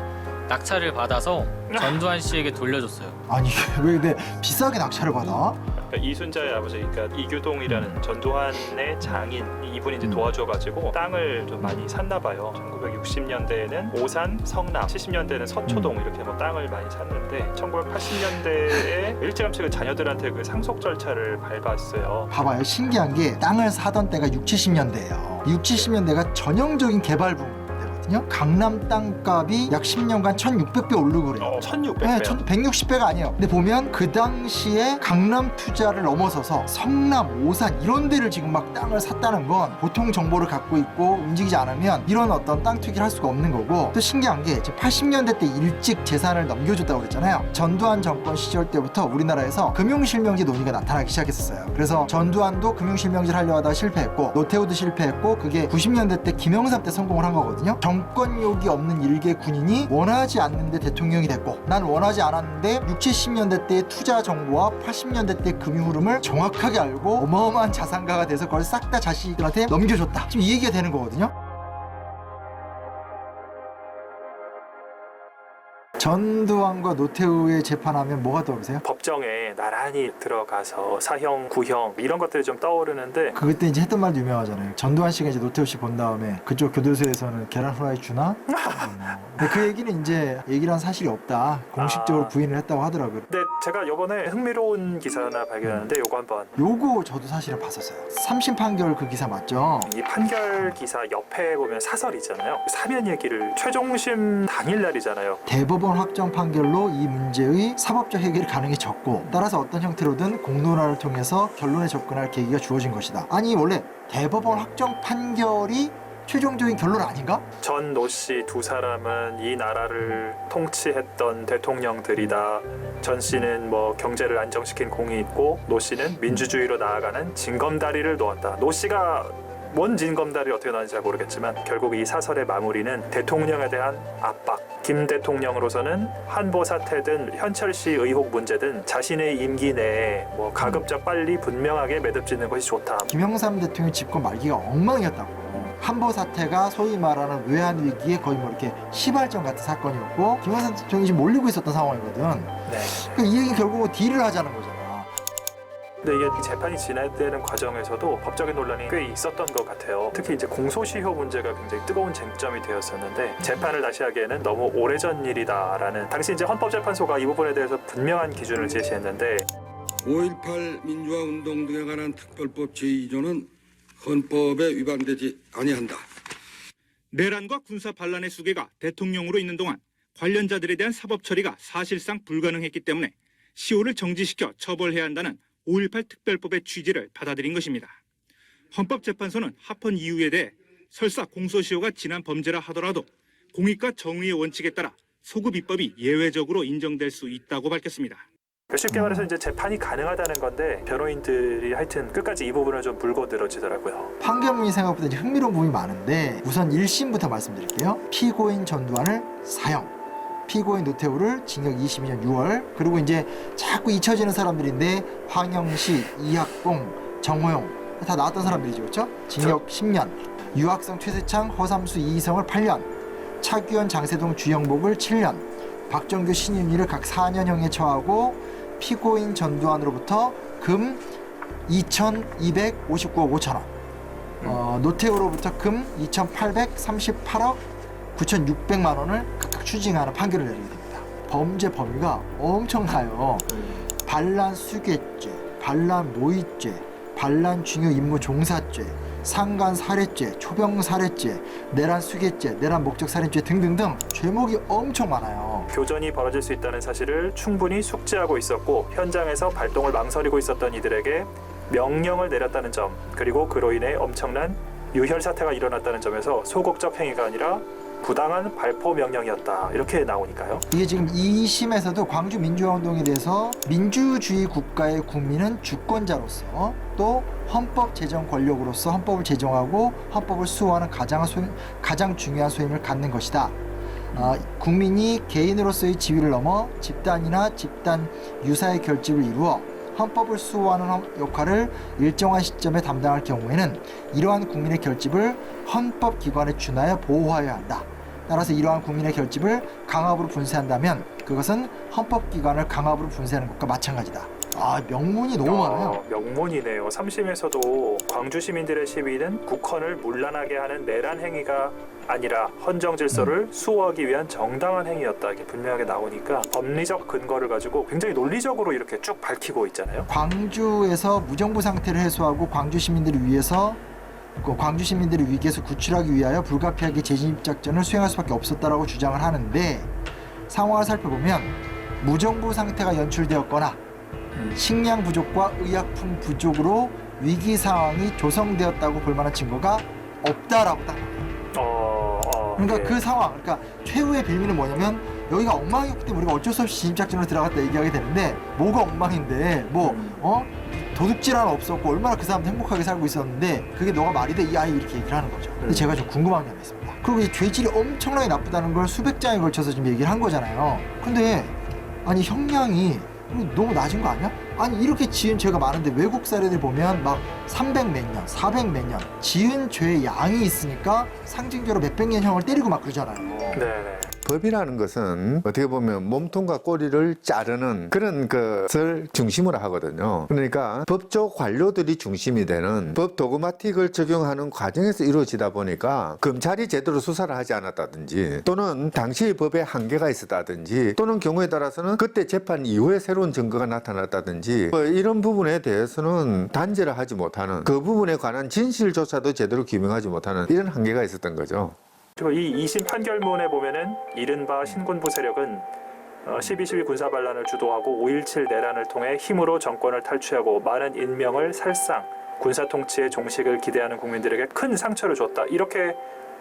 낙찰을 받아서 전두환 씨에게 돌려줬어요. 아니 왜 근데 비싸게 낙찰을 받아? 그러니까 이순자의 아버지, 그러니까 이규동이라는 전두환의 장인 이분이 이제 도와줘가지고 땅을 좀 많이 샀나 봐요. 1960년대에는 오산, 성남, 70년대에는 서초동 이렇게 뭐 땅을 많이 샀는데 1980년대에 일찌감치 그 자녀들한테 그 상속 절차를 밟았어요. 봐봐요. 신기한 게 땅을 사던 때가 60, 70년대예요. 60, 70년대가 전형적인 개발붐. 강남 땅값이 약 10년간 1,600배 오르고 그래요. 1,600배? 네, 160배가 아니에요. 근데 보면 그 당시에 강남 투자를 넘어서서 성남, 오산 이런 데를 지금 막 땅을 샀다는 건 보통 정보를 갖고 있고 움직이지 않으면 이런 어떤 땅 투기를 할 수가 없는 거고, 또 신기한 게 80년대 때 일찍 재산을 넘겨줬다고 그랬잖아요. 전두환 정권 시절 때부터 우리나라에서 금융실명제 논의가 나타나기 시작했었어요. 그래서 전두환도 금융실명제를 하려고 하다가 실패했고 노태우도 실패했고 그게 90년대 때 김영삼 때 성공을 한 거거든요. 정권욕이 없는 일개 군인이 원하지 않는데 대통령이 됐고, 난 원하지 않았는데 60, 70년대 때의 투자 정보와 80년대 때 금융 흐름을 정확하게 알고 어마어마한 자산가가 돼서 그걸 싹 다 자식들한테 넘겨줬다. 지금 이 얘기가 되는 거거든요. 전두환과 노태우의 재판하면 뭐가 떠오르세요? 법정에 나란히 들어가서 사형, 구형 이런 것들이 좀 떠오르는데 그때 이제 했던 말도 유명하잖아요. 전두환 씨가 이제 노태우 씨 본 다음에 그쪽 교도소에서는 계란 후라이 주나? 근데 그 얘기는 이제 얘기란 사실이 없다. 공식적으로 부인을 했다고 하더라고요. 근데 제가 이번에 흥미로운 기사 하나 발견했는데 요거 한번. 요거 저도 사실은 봤었어요. 3심 판결 그 기사 맞죠? 이 판결 기사 옆에 보면 사설이 있잖아요. 사면 얘기를 최종심 당일날이잖아요. 대법원 확정 판결로 이 문제의 사법적 해결이 가능해 졌고, 따라서 어떤 형태로든 공론화를 통해서 결론에 접근할 계기가 주어진 것이다. 아니 원래 대법원 확정 판결이 최종적인 결론 아닌가? 전 노 씨 두 사람은 이 나라를 통치했던 대통령들이다. 전 씨는 뭐 경제를 안정시킨 공이 있고 노 씨는 민주주의로 나아가는 징검다리를 놓았다. 노 씨가 뭔 징검다리 어떻게 나는지 잘 모르겠지만 결국 이 사설의 마무리는 대통령에 대한 압박. 김 대통령으로서는 한보 사태든 현철 씨 의혹 문제든 자신의 임기 내에 뭐 가급적 빨리 분명하게 매듭짓는 것이 좋다. 김영삼 대통령 집권 말기가 엉망이었다고. 한보 사태가 소위 말하는 외환 위기에 거의 뭐 이렇게 시발점 같은 사건이었고 김영삼 대통령이 지금 몰리고 있었던 상황이거든. 네. 그러니까 이 얘기 결국은 딜을 하자는 거잖아. 근데 이게 재판이 진행되는 과정에서도 법적인 논란이 꽤 있었던 것 같아요. 특히 이제 공소시효 문제가 굉장히 뜨거운 쟁점이 되었었는데 재판을 다시 하기에는 너무 오래전 일이다라는, 당시 이제 헌법재판소가 이 부분에 대해서 분명한 기준을 제시했는데 5.18 민주화운동 등에 관한 특별법 제2조는 헌법에 위반되지 아니한다. 내란과 군사 반란의 수괴가 대통령으로 있는 동안 관련자들에 대한 사법 처리가 사실상 불가능했기 때문에 시효를 정지시켜 처벌해야 한다는 5.18 특별법의 취지를 받아들인 것입니다. 헌법재판소는 합헌 이유에 대해 설사 공소시효가 지난 범죄라 하더라도 공익과 정의의 원칙에 따라 소급 입법이 예외적으로 인정될 수 있다고 밝혔습니다. 쉽게 말해서 이제 재판이 가능하다는 건데 변호인들이 하여튼 끝까지 이 부분을 좀 물고 늘어지더라고요. 판결문이 생각보다 이제 흥미로운 부분이 많은데 우선 1심부터 말씀드릴게요. 피고인 전두환을 사형, 피고인 노태우를 징역 22년 6월, 그리고 이제 자꾸 잊혀지는 사람들인데 황영시, 이학봉, 정호용 다 나왔던 사람들이죠, 그렇죠? 징역 10년, 유학성 최세창, 허삼수, 이희성을 8년, 차규현, 장세동, 주영복을 7년, 박정규, 신윤희를 각 4년형에 처하고 피고인 전두환으로부터 금 2,259억 5천 원, 노태우로부터 금 2,838억 9,600만 원을 각각 추징하는 판결을 내리게 됩니다. 범죄 범위가 엄청나요. 반란 수괴죄, 반란 모의죄, 반란 중요 임무 종사죄, 상간 살해죄, 초병 살해죄, 내란 수괴죄, 내란 목적 살인죄 등등등 죄목이 엄청 많아요. 교전이 벌어질 수 있다는 사실을 충분히 숙지하고 있었고 현장에서 발동을 망설이고 있었던 이들에게 명령을 내렸다는 점, 그리고 그로 인해 엄청난 유혈 사태가 일어났다는 점에서 소극적 행위가 아니라 부당한 발포 명령이었다, 이렇게 나오니까요. 이게 지금 2심에서도 광주 민주화운동에 대해서 민주주의 국가의 국민은 주권자로서 또 헌법 제정 권력으로서 헌법을 제정하고 헌법을 수호하는 가장 중요한 소임을 갖는 것이다. 국민이 개인으로서의 지위를 넘어 집단이나 집단 유사의 결집을 이루어 헌법을 수호하는 역할을 일정한 시점에 담당할 경우에는 이러한 국민의 결집을 헌법기관에 준하여 보호하여야 한다. 따라서 이러한 국민의 결집을 강압으로 분쇄한다면 그것은 헌법기관을 강압으로 분쇄하는 것과 마찬가지다. 명문이 너무 많아요. 명문이네요. 3심에서도 광주 시민들의 시위는 국헌을 문란하게 하는 내란 행위가 아니라 헌정 질서를 수호하기 위한 정당한 행위였다, 이게 분명하게 나오니까 법리적 근거를 가지고 굉장히 논리적으로 이렇게 쭉 밝히고 있잖아요. 광주에서 무정부 상태를 해소하고 광주 시민들을 위기에서 구출하기 위하여 불가피하게 재진입 작전을 수행할 수밖에 없었다라고 주장을 하는데, 상황을 살펴보면 무정부 상태가 연출되었거나 식량 부족과 의약품 부족으로 위기 상황이 조성되었다고 볼 만한 증거가 없다라고 딱 나와요. 그러니까 그 상황, 그러니까 최후의 빌미는 뭐냐면 여기가 엉망이었기 때문에 우리가 어쩔 수 없이 진입작전으로 들어갔다 얘기하게 되는데, 뭐가 엉망인데 도둑질 하나 없었고 얼마나 그 사람도 행복하게 살고 있었는데 그게 너가 말이 돼? 이 아이 이렇게 얘기를 하는 거죠. 근데 제가 좀 궁금한 게 하나 있습니다. 그리고 이 죄질이 엄청나게 나쁘다는 걸 수백 장에 걸쳐서 지금 얘기를 한 거잖아요. 근데 아니 형량이 너무 낮은 거 아니야? 아니 이렇게 지은 죄가 많은데 외국 사례들 보면 막 300 몇 년, 400 몇 년 지은 죄의 양이 있으니까 상징적으로 몇백 년 형을 때리고 막 그러잖아요. 네. 법이라는 것은 어떻게 보면 몸통과 꼬리를 자르는 그런 것을 중심으로 하거든요. 그러니까 법조 관료들이 중심이 되는 법 도그마틱을 적용하는 과정에서 이루어지다 보니까 검찰이 제대로 수사를 하지 않았다든지 또는 당시 법에 한계가 있었다든지 또는 경우에 따라서는 그때 재판 이후에 새로운 증거가 나타났다든지 이런 부분에 대해서는 단죄를 하지 못하는, 그 부분에 관한 진실조차도 제대로 규명하지 못하는 이런 한계가 있었던 거죠. 그리고 이 2심 판결문에 보면은 이른바 신군부 세력은 12.12 군사반란을 주도하고 5.17 내란을 통해 힘으로 정권을 탈취하고 많은 인명을 살상, 군사통치의 종식을 기대하는 국민들에게 큰 상처를 줬다, 이렇게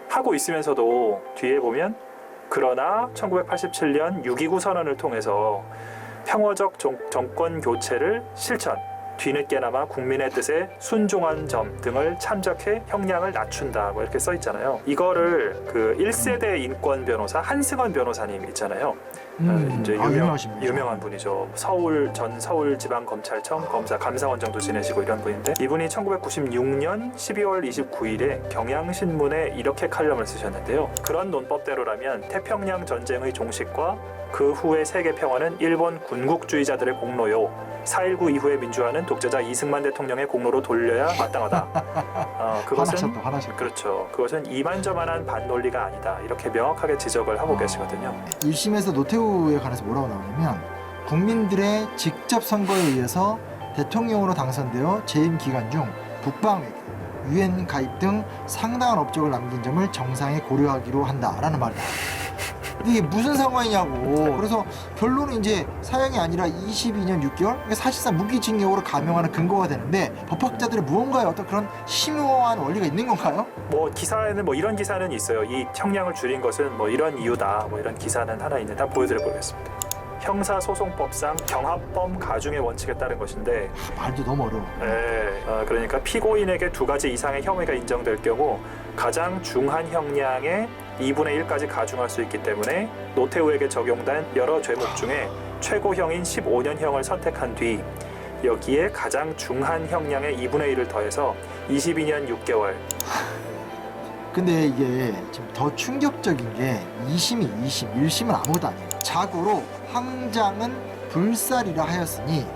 하고 있으면서도 뒤에 보면 그러나 1987년 6.29 선언을 통해서 평화적 정권 교체를 실천, 뒤늦게나마 국민의 뜻에 순종한 점 등을 참작해 형량을 낮춘다, 뭐 이렇게 써 있잖아요. 이거를 그 1세대 인권 변호사 한승원 변호사님 있잖아요. 이제 유명한 분이죠. 전 서울지방검찰청 검사 감사원장도 지내시고 이런 분인데, 이분이 1996년 12월 29일에 경향신문에 이렇게 칼럼을 쓰셨는데요. 그런 논법대로라면 태평양 전쟁의 종식과 그 후의 세계 평화는 일본 군국주의자들의 공로요, 4.19 이후의 민주화는 독재자 이승만 대통령의 공로로 돌려야 마땅하다. 그것은 그렇죠. 그것은 이만저만한 반논리가 아니다, 이렇게 명확하게 지적을 하고 계시거든요. 1심에서 노태우에 관해서 뭐라고 나오냐면, 국민들의 직접 선거에 의해서 대통령으로 당선되어 재임 기간 중 북방외교, 유엔 가입 등 상당한 업적을 남긴 점을 정상에 고려하기로 한다라는 말이에요. 이게 무슨 상황이냐고. 그래서 결론은 이제 사형이 아니라 22년 6개월? 그러니까 사실상 무기징역으로 감형하는 근거가 되는데, 법학자들의 무언가의 어떤 그런 심오한 원리가 있는 건가요? 뭐 기사에는 뭐 이런 기사는 있어요. 이 형량을 줄인 것은 뭐 이런 이유다, 뭐 이런 기사는 하나 있는데 한번 보여드려 보겠습니다. 형사소송법상 경합범 가중의 원칙에 따른 것인데, 말도 너무 어려워. 네, 그러니까 피고인에게 2가지 이상의 혐의가 인정될 경우 가장 중한 형량의 2분의 1까지 가중할 수 있기 때문에 노태우에게 적용된 여러 죄목 중에 최고형인 15년형을 선택한 뒤 여기에 가장 중한 형량의 2분의 1을 더해서 22년 6개월. 근데 이게 지금 더 충격적인 게 2심이 2심, 1심은 아무것도 아니에요. 자고로 항장은 불살이라 하였으니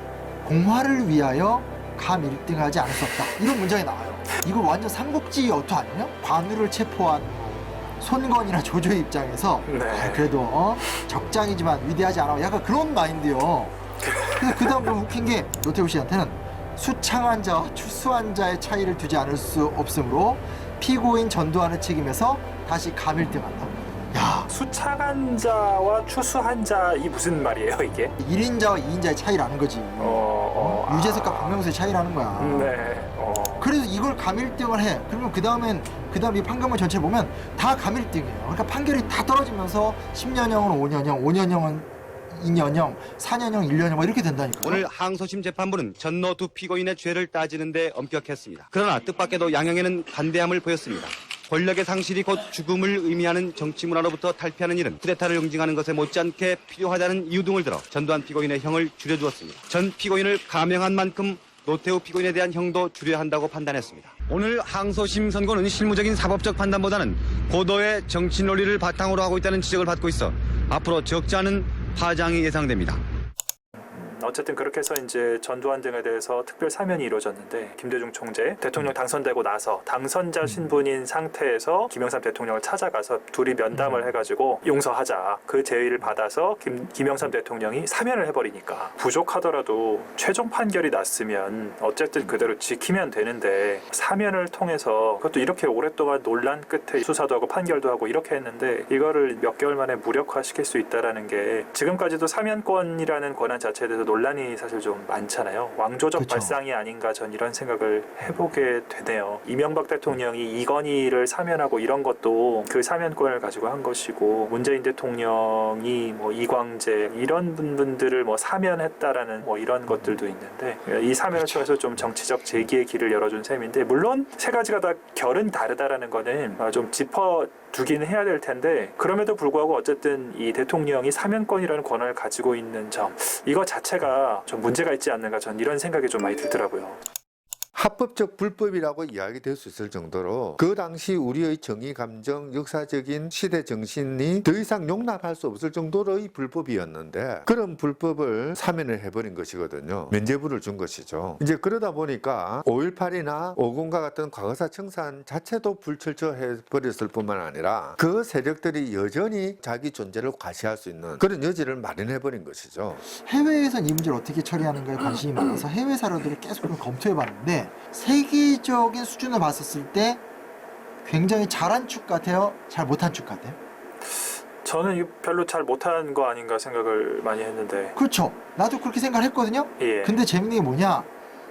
공화를 위하여 감 1등하지 않을 수 없다. 이런 문장이 나와요. 이거 완전 삼국지 어투 아니냐? 관우를 체포한 손건이나 조조의 입장에서 아, 그래도 적장이지만 위대하지 않아. 약간 그런 마인드요. 그래서 그 다음 좀 웃긴 게 노태우 씨한테는 수창한 자와 추수한 자의 차이를 두지 않을 수 없으므로 피고인 전두환을 책임에서 다시 감 1등한다. 야, 수창한 자와 추수한 자 이 무슨 말이에요 이게? 1인자와 2인자의 차이라는 거지. 유재석과 박명수의 차이라는 거야. 네. 그래서 이걸 감 1등을 해. 그러면 그 다음 이 판결문 전체를 보면 다 감 1등이에요. 그러니까 판결이 다 떨어지면서 10년형은 5년형, 5년형은 2년형, 4년형, 1년형 뭐 이렇게 된다니까요. 오늘 항소심 재판부는 전노 두 피고인의 죄를 따지는 데 엄격했습니다. 그러나 뜻밖에도 양형에는 관대함을 보였습니다. 권력의 상실이 곧 죽음을 의미하는 정치 문화로부터 탈피하는 일은 쿠데타를 응징하는 것에 못지않게 필요하다는 이유 등을 들어 전두환 피고인의 형을 줄여주었습니다. 전 피고인을 감형한 만큼 노태우 피고인에 대한 형도 줄여야 한다고 판단했습니다. 오늘 항소심 선고는 실무적인 사법적 판단보다는 고도의 정치 논리를 바탕으로 하고 있다는 지적을 받고 있어 앞으로 적지 않은 파장이 예상됩니다. 어쨌든 그렇게 해서 이제 전두환 등에 대해서 특별 사면이 이루어졌는데 김대중 총재 대통령 당선되고 나서 당선자 신분인 상태에서 김영삼 대통령을 찾아가서 둘이 면담을 해가지고 용서하자 그 제의를 받아서 김영삼 대통령이 사면을 해버리니까 부족하더라도 최종 판결이 났으면 어쨌든 그대로 지키면 되는데 사면을 통해서 그것도 이렇게 오랫동안 논란 끝에 수사도 하고 판결도 하고 이렇게 했는데 이거를 몇 개월 만에 무력화시킬 수 있다라는 게 지금까지도 사면권이라는 권한 자체에 대해서 논란이 사실 좀 많잖아요. 왕조적 그쵸. 발상이 아닌가 전 이런 생각을 해보게 되네요. 이명박 대통령이 이건희를 사면하고 이런 것도 그 사면권을 가지고 한 것이고 문재인 대통령이 뭐 이광재 이런 분들을 뭐 사면했다라는 뭐 이런 것들도 있는데 이 사면을 통해서 좀 정치적 재기의 길을 열어준 셈인데 물론 세 가지가 다 결은 다르다라는 거는 좀 짚어두기는 해야 될 텐데 그럼에도 불구하고 어쨌든 이 대통령이 사면권이라는 권한을 가지고 있는 점 이거 자체가 좀 문제가 있지 않는가 전 이런 생각이 좀 많이 들더라고요. 합법적 불법이라고 이야기될 수 있을 정도로 그 당시 우리의 정의 감정, 역사적인 시대 정신이 더 이상 용납할 수 없을 정도로의 불법이었는데 그런 불법을 사면을 해버린 것이거든요. 면죄부를 준 것이죠. 이제 그러다 보니까 5.18이나 5.18과 같은 과거사 청산 자체도 불철저해버렸을 뿐만 아니라 그 세력들이 여전히 자기 존재를 과시할 수 있는 그런 여지를 마련해버린 것이죠. 해외에선 이 문제를 어떻게 처리하는가에 관심이 많아서 해외 사례들을 계속 좀 검토해봤는데 세계적인 수준을 봤었을 때 굉장히 잘한 축 같아요? 잘 못한 축 같아요? 저는 이거 별로 잘 못한 거 아닌가 생각을 많이 했는데 그렇죠. 나도 그렇게 생각을 했거든요. 예. 근데 재밌는 게 뭐냐?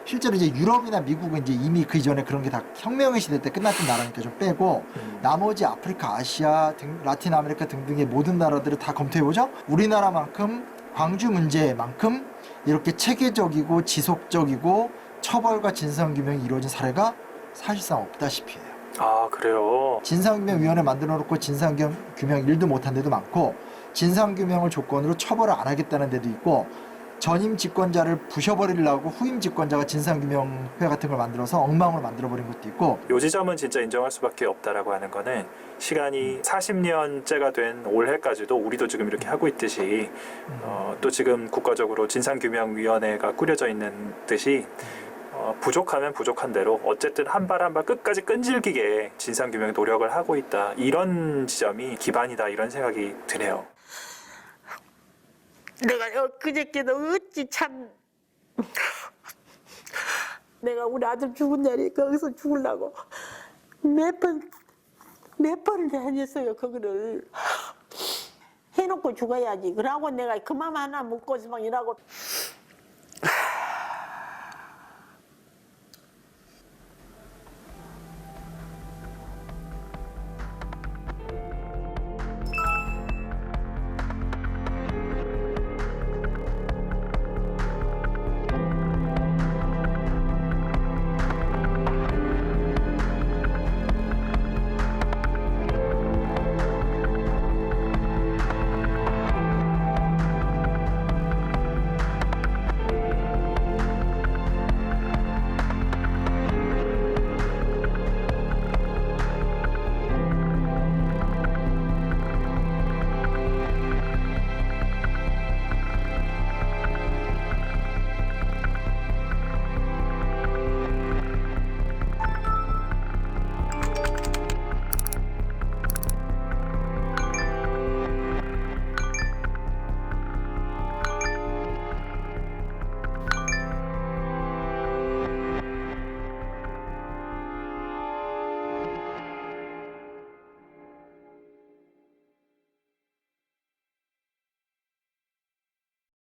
실제로 이제 유럽이나 미국은 이제 이미 그 이전에 그런 게 다 혁명의 시대 때 끝났던 나라니까 좀 빼고 나머지 아프리카, 아시아, 라틴 아메리카 등등의 모든 나라들을 다 검토해보죠. 우리나라만큼 광주 문제만큼 이렇게 체계적이고 지속적이고 처벌과 진상규명이 이루어진 사례가 사실상 없다시피 해요. 아 그래요? 진상규명위원회 만들어 놓고 진상규명 일도 못한 데도 많고 진상규명을 조건으로 처벌을 안 하겠다는 데도 있고 전임 집권자를 부셔버리려고 후임 집권자가 진상규명회 같은 걸 만들어서 엉망으로 만들어버린 것도 있고 요 지점은 진짜 인정할 수밖에 없다라고 하는 거는 시간이 40년째가 된 올해까지도 우리도 지금 이렇게 하고 있듯이 또 지금 국가적으로 진상규명위원회가 꾸려져 있는 듯이 부족하면 부족한 대로 어쨌든 한 발 한 발 끝까지 끈질기게 진상규명 노력을 하고 있다. 이런 지점이 기반이다. 이런 생각이 드네요. 내가 그저께도 어찌 참 내가 우리 아들 죽은 자리에 거기서 죽으려고 몇 번을 다녔어요. 그거를 해놓고 죽어야지. 그러고 내가 그만 하나 먹고 막 이러고